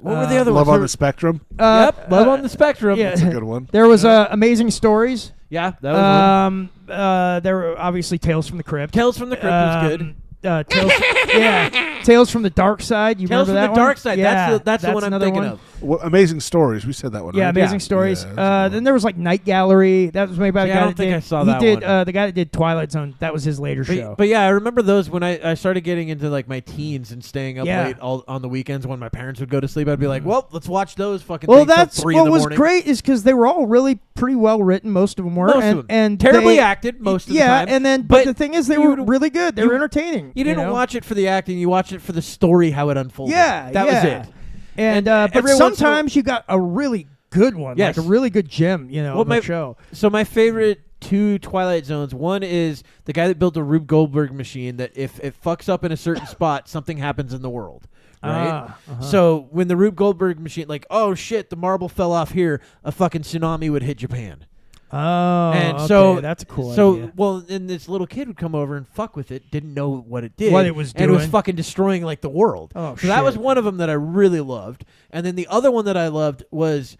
What were the other Love ones? on the Spectrum. Yep, Love on the Spectrum. yeah. That's a good one. There was Amazing Stories. Yeah, that was one. There were obviously Tales from the Crypt. Tales from the Crypt was good. Tales, yeah, Tales from the Dark Side. You Tales remember from that the one? Dark Side. Yeah, That's the one I'm another thinking one. of. Amazing Stories. We said that one. Yeah, right? Amazing Stories. Yeah, that's a good Then there was like Night Gallery. That was made by the Yeah, guy I don't that think did, I saw he that did, one. the guy that did Twilight Zone. That was his later show. But yeah, I remember those when I started getting into like my teens and staying up Yeah. late all on the weekends when my parents would go to sleep. I'd be like, well, let's watch those fucking well, things till that's 3 in what the was morning. great is because they were all really pretty well written. Most of them were, Most and, of them. and Terribly they- acted most of the yeah, time. and then but the thing is, they you were would- really good. They you- were entertaining. You didn't know? watch it for the acting; you watched it for the story, how it unfolded. Yeah, that yeah. was it. And And but every once in a- sometimes you got a really good one, Yes. like a really good gem, Well, of a my- show. So my favorite 2 Twilight Zones. One is the guy that built the Rube Goldberg machine. That if it fucks up in a certain spot, something happens in the world. Right. So when the Rube Goldberg machine, like, oh shit, the marble fell off here, a fucking tsunami would hit Japan. Oh, And okay, so that's a cool So idea. well, and this little kid would come over and fuck with it, didn't know what it did, What it was and it was doing. fucking destroying like the world. Oh, so that was shit. one of them that I really loved. And then the other one that I loved was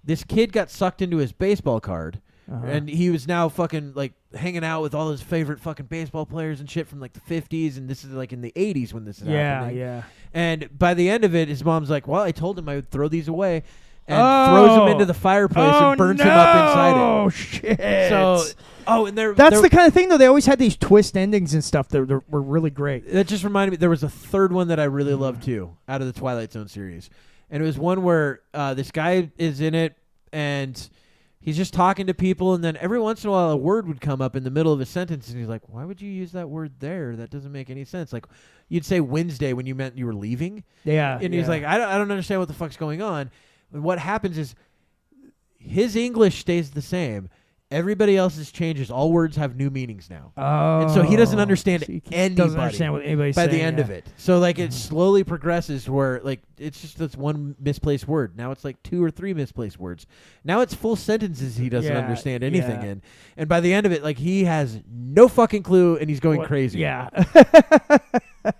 this kid got sucked into his baseball card, and he was now fucking like hanging out with all his favorite fucking baseball players and shit from like the 50s, and this is like in the 80s when this is happening. Yeah. And by the end of it, his mom's like, "Well, I told him I would throw these away." And throws him into the fireplace and burns him up inside it. Oh shit! So, and that's the kind of thing though. They always had these twist endings and stuff that were really great. That just reminded me. There was a third one that I really loved too, out of the Twilight Zone series, and it was one where this guy is in it, and he's just talking to people, and then every once in a while a word would come up in the middle of a sentence, and he's like, "Why would you use that word there? That doesn't make any sense." Like, you'd say Wednesday when you meant you were leaving. Yeah, and he's like, "I don't understand what the fuck's going on." And what happens is his English stays the same. Everybody else's changes. All words have new meanings now. And so he doesn't understand so he anybody doesn't understand what anybody's by saying, the end of it. So like it slowly progresses to where like it's just this one misplaced word. Now it's like 2 or 3 misplaced words. Now it's full sentences he doesn't Yeah, understand anything yeah. in. And by the end of it, like he has no fucking clue and he's going crazy. Yeah,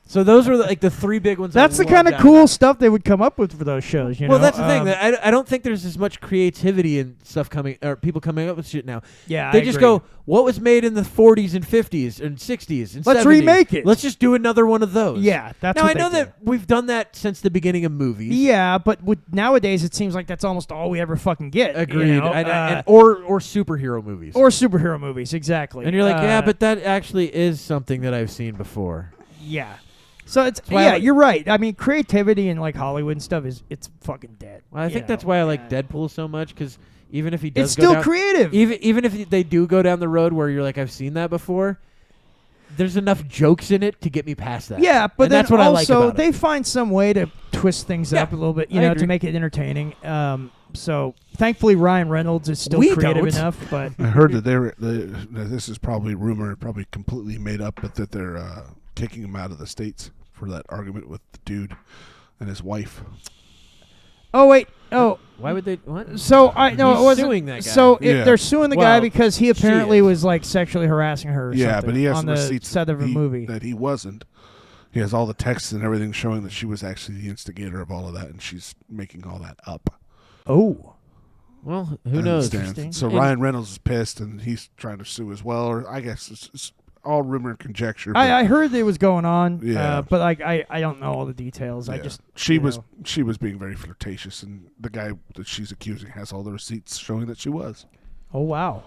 So those were like the 3 big ones. that's I the kind loved of out cool that. stuff they would come up with for those shows. You Well, know? that's the thing. That I don't think there's as much creativity and stuff coming, or people coming up with shit now. Yeah, they I just agree. go, what was made in the 40s and 50s and 60s and Let's 70s? remake it. Let's just do another one of those. Yeah, that's now what I know they do. that we've done that since the beginning of movies. Yeah, but nowadays it seems like that's almost all we ever fucking get. you Agreed. know? Or superhero movies. Or superhero movies, exactly. And you're like, yeah, but that actually is something that I've seen before. yeah. So it's why I like- you're right. I mean, creativity in like Hollywood and stuff it's fucking dead. Well, I you think know? that's why I like Deadpool so much, because even if he does It's go still down, creative. even if they do go down the road where you're like, I've seen that before, there's enough jokes in it to get me past that. Yeah, but And then that's what I like also about they it. find some way to twist things Yeah, up a little bit, I to agree. make it entertaining. So thankfully Ryan Reynolds is still We creative don't. enough, but I heard that this is probably rumor, probably completely made up, but that they're kicking him out of the States for that argument with the dude and his wife. Why would they? What? So I know He's it wasn't suing that guy. So Yeah. they're suing the guy Well, because he she apparently is. was like sexually harassing her. Or Yeah, something but he has on the receipts set of a movie. that he wasn't. He has all the texts and everything showing that she was actually the instigator of all of that, and she's making all that up. Oh, Well, I who knows? understand. Interesting. So And- Ryan Reynolds is pissed, and he's trying to sue as well. Or I guess it's all rumor and conjecture. but- I heard it was going on. Yeah. But like I don't know all the details. I Yeah. just she you was know. she was being very flirtatious, and the guy that she's accusing has all the receipts showing that she was. Oh wow,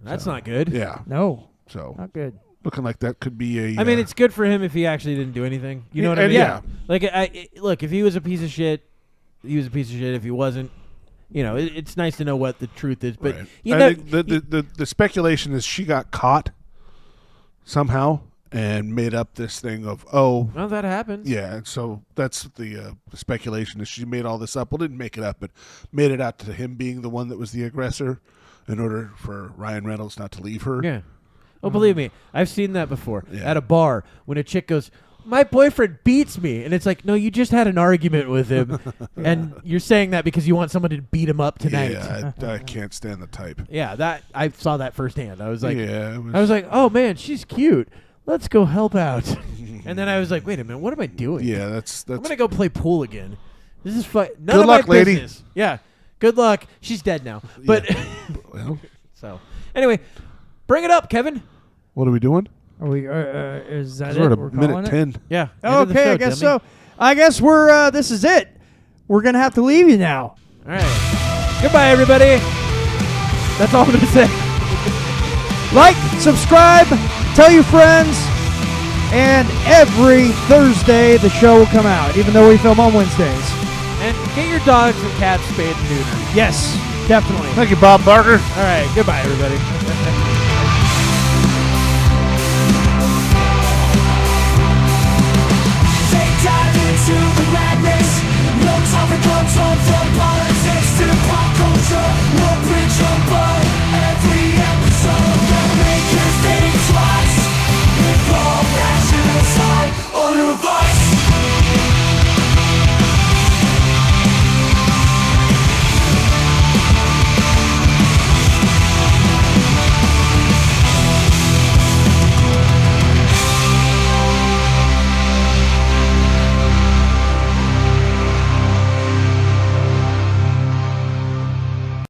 That's So, not good. Yeah, no, so not good. looking like that could be a. I mean, it's good for him if he actually didn't do anything. You know what I and mean? yeah. Like, look, if he was a piece of shit, he was a piece of shit. If he wasn't, it's nice to know what the truth is. But right. you I know, think the speculation is she got caught somehow and made up this thing of well, that happens. yeah. So that's the speculation is she made all this up. Well, didn't make it up, but made it out to him being the one that was the aggressor, in order for Ryan Reynolds not to leave her. Yeah. Oh, believe me, I've seen that before Yeah. at a bar when a chick goes, "My boyfriend beats me," and it's like, no, you just had an argument with him, and you're saying that because you want someone to beat him up tonight. Yeah, I can't stand the type. Yeah, that I saw that firsthand. I was like, yeah, I was like, oh man, she's cute. Let's go help out. And then I was like, wait a minute, what am I doing? yeah, that's I'm gonna go play pool again. This is fun. None Good of luck, my lady. business. Yeah, good luck. She's dead now. But well, so anyway, bring it up, Kevin. what are we doing? Are we? Is that We're it? at We're a minute calling it? 10. Yeah. end of the Okay, show, I guess dummy. so. I guess we're. This is it. We're gonna have to leave you now. All right. Goodbye, everybody. That's all I'm gonna say. Like, subscribe, tell your friends, and every Thursday the show will come out, even though we film on Wednesdays. And get your dogs and cats spayed and neutered. Yes, definitely. Thank you, Bob Barker. All right. Goodbye, everybody. Take time into the madness. No time for control.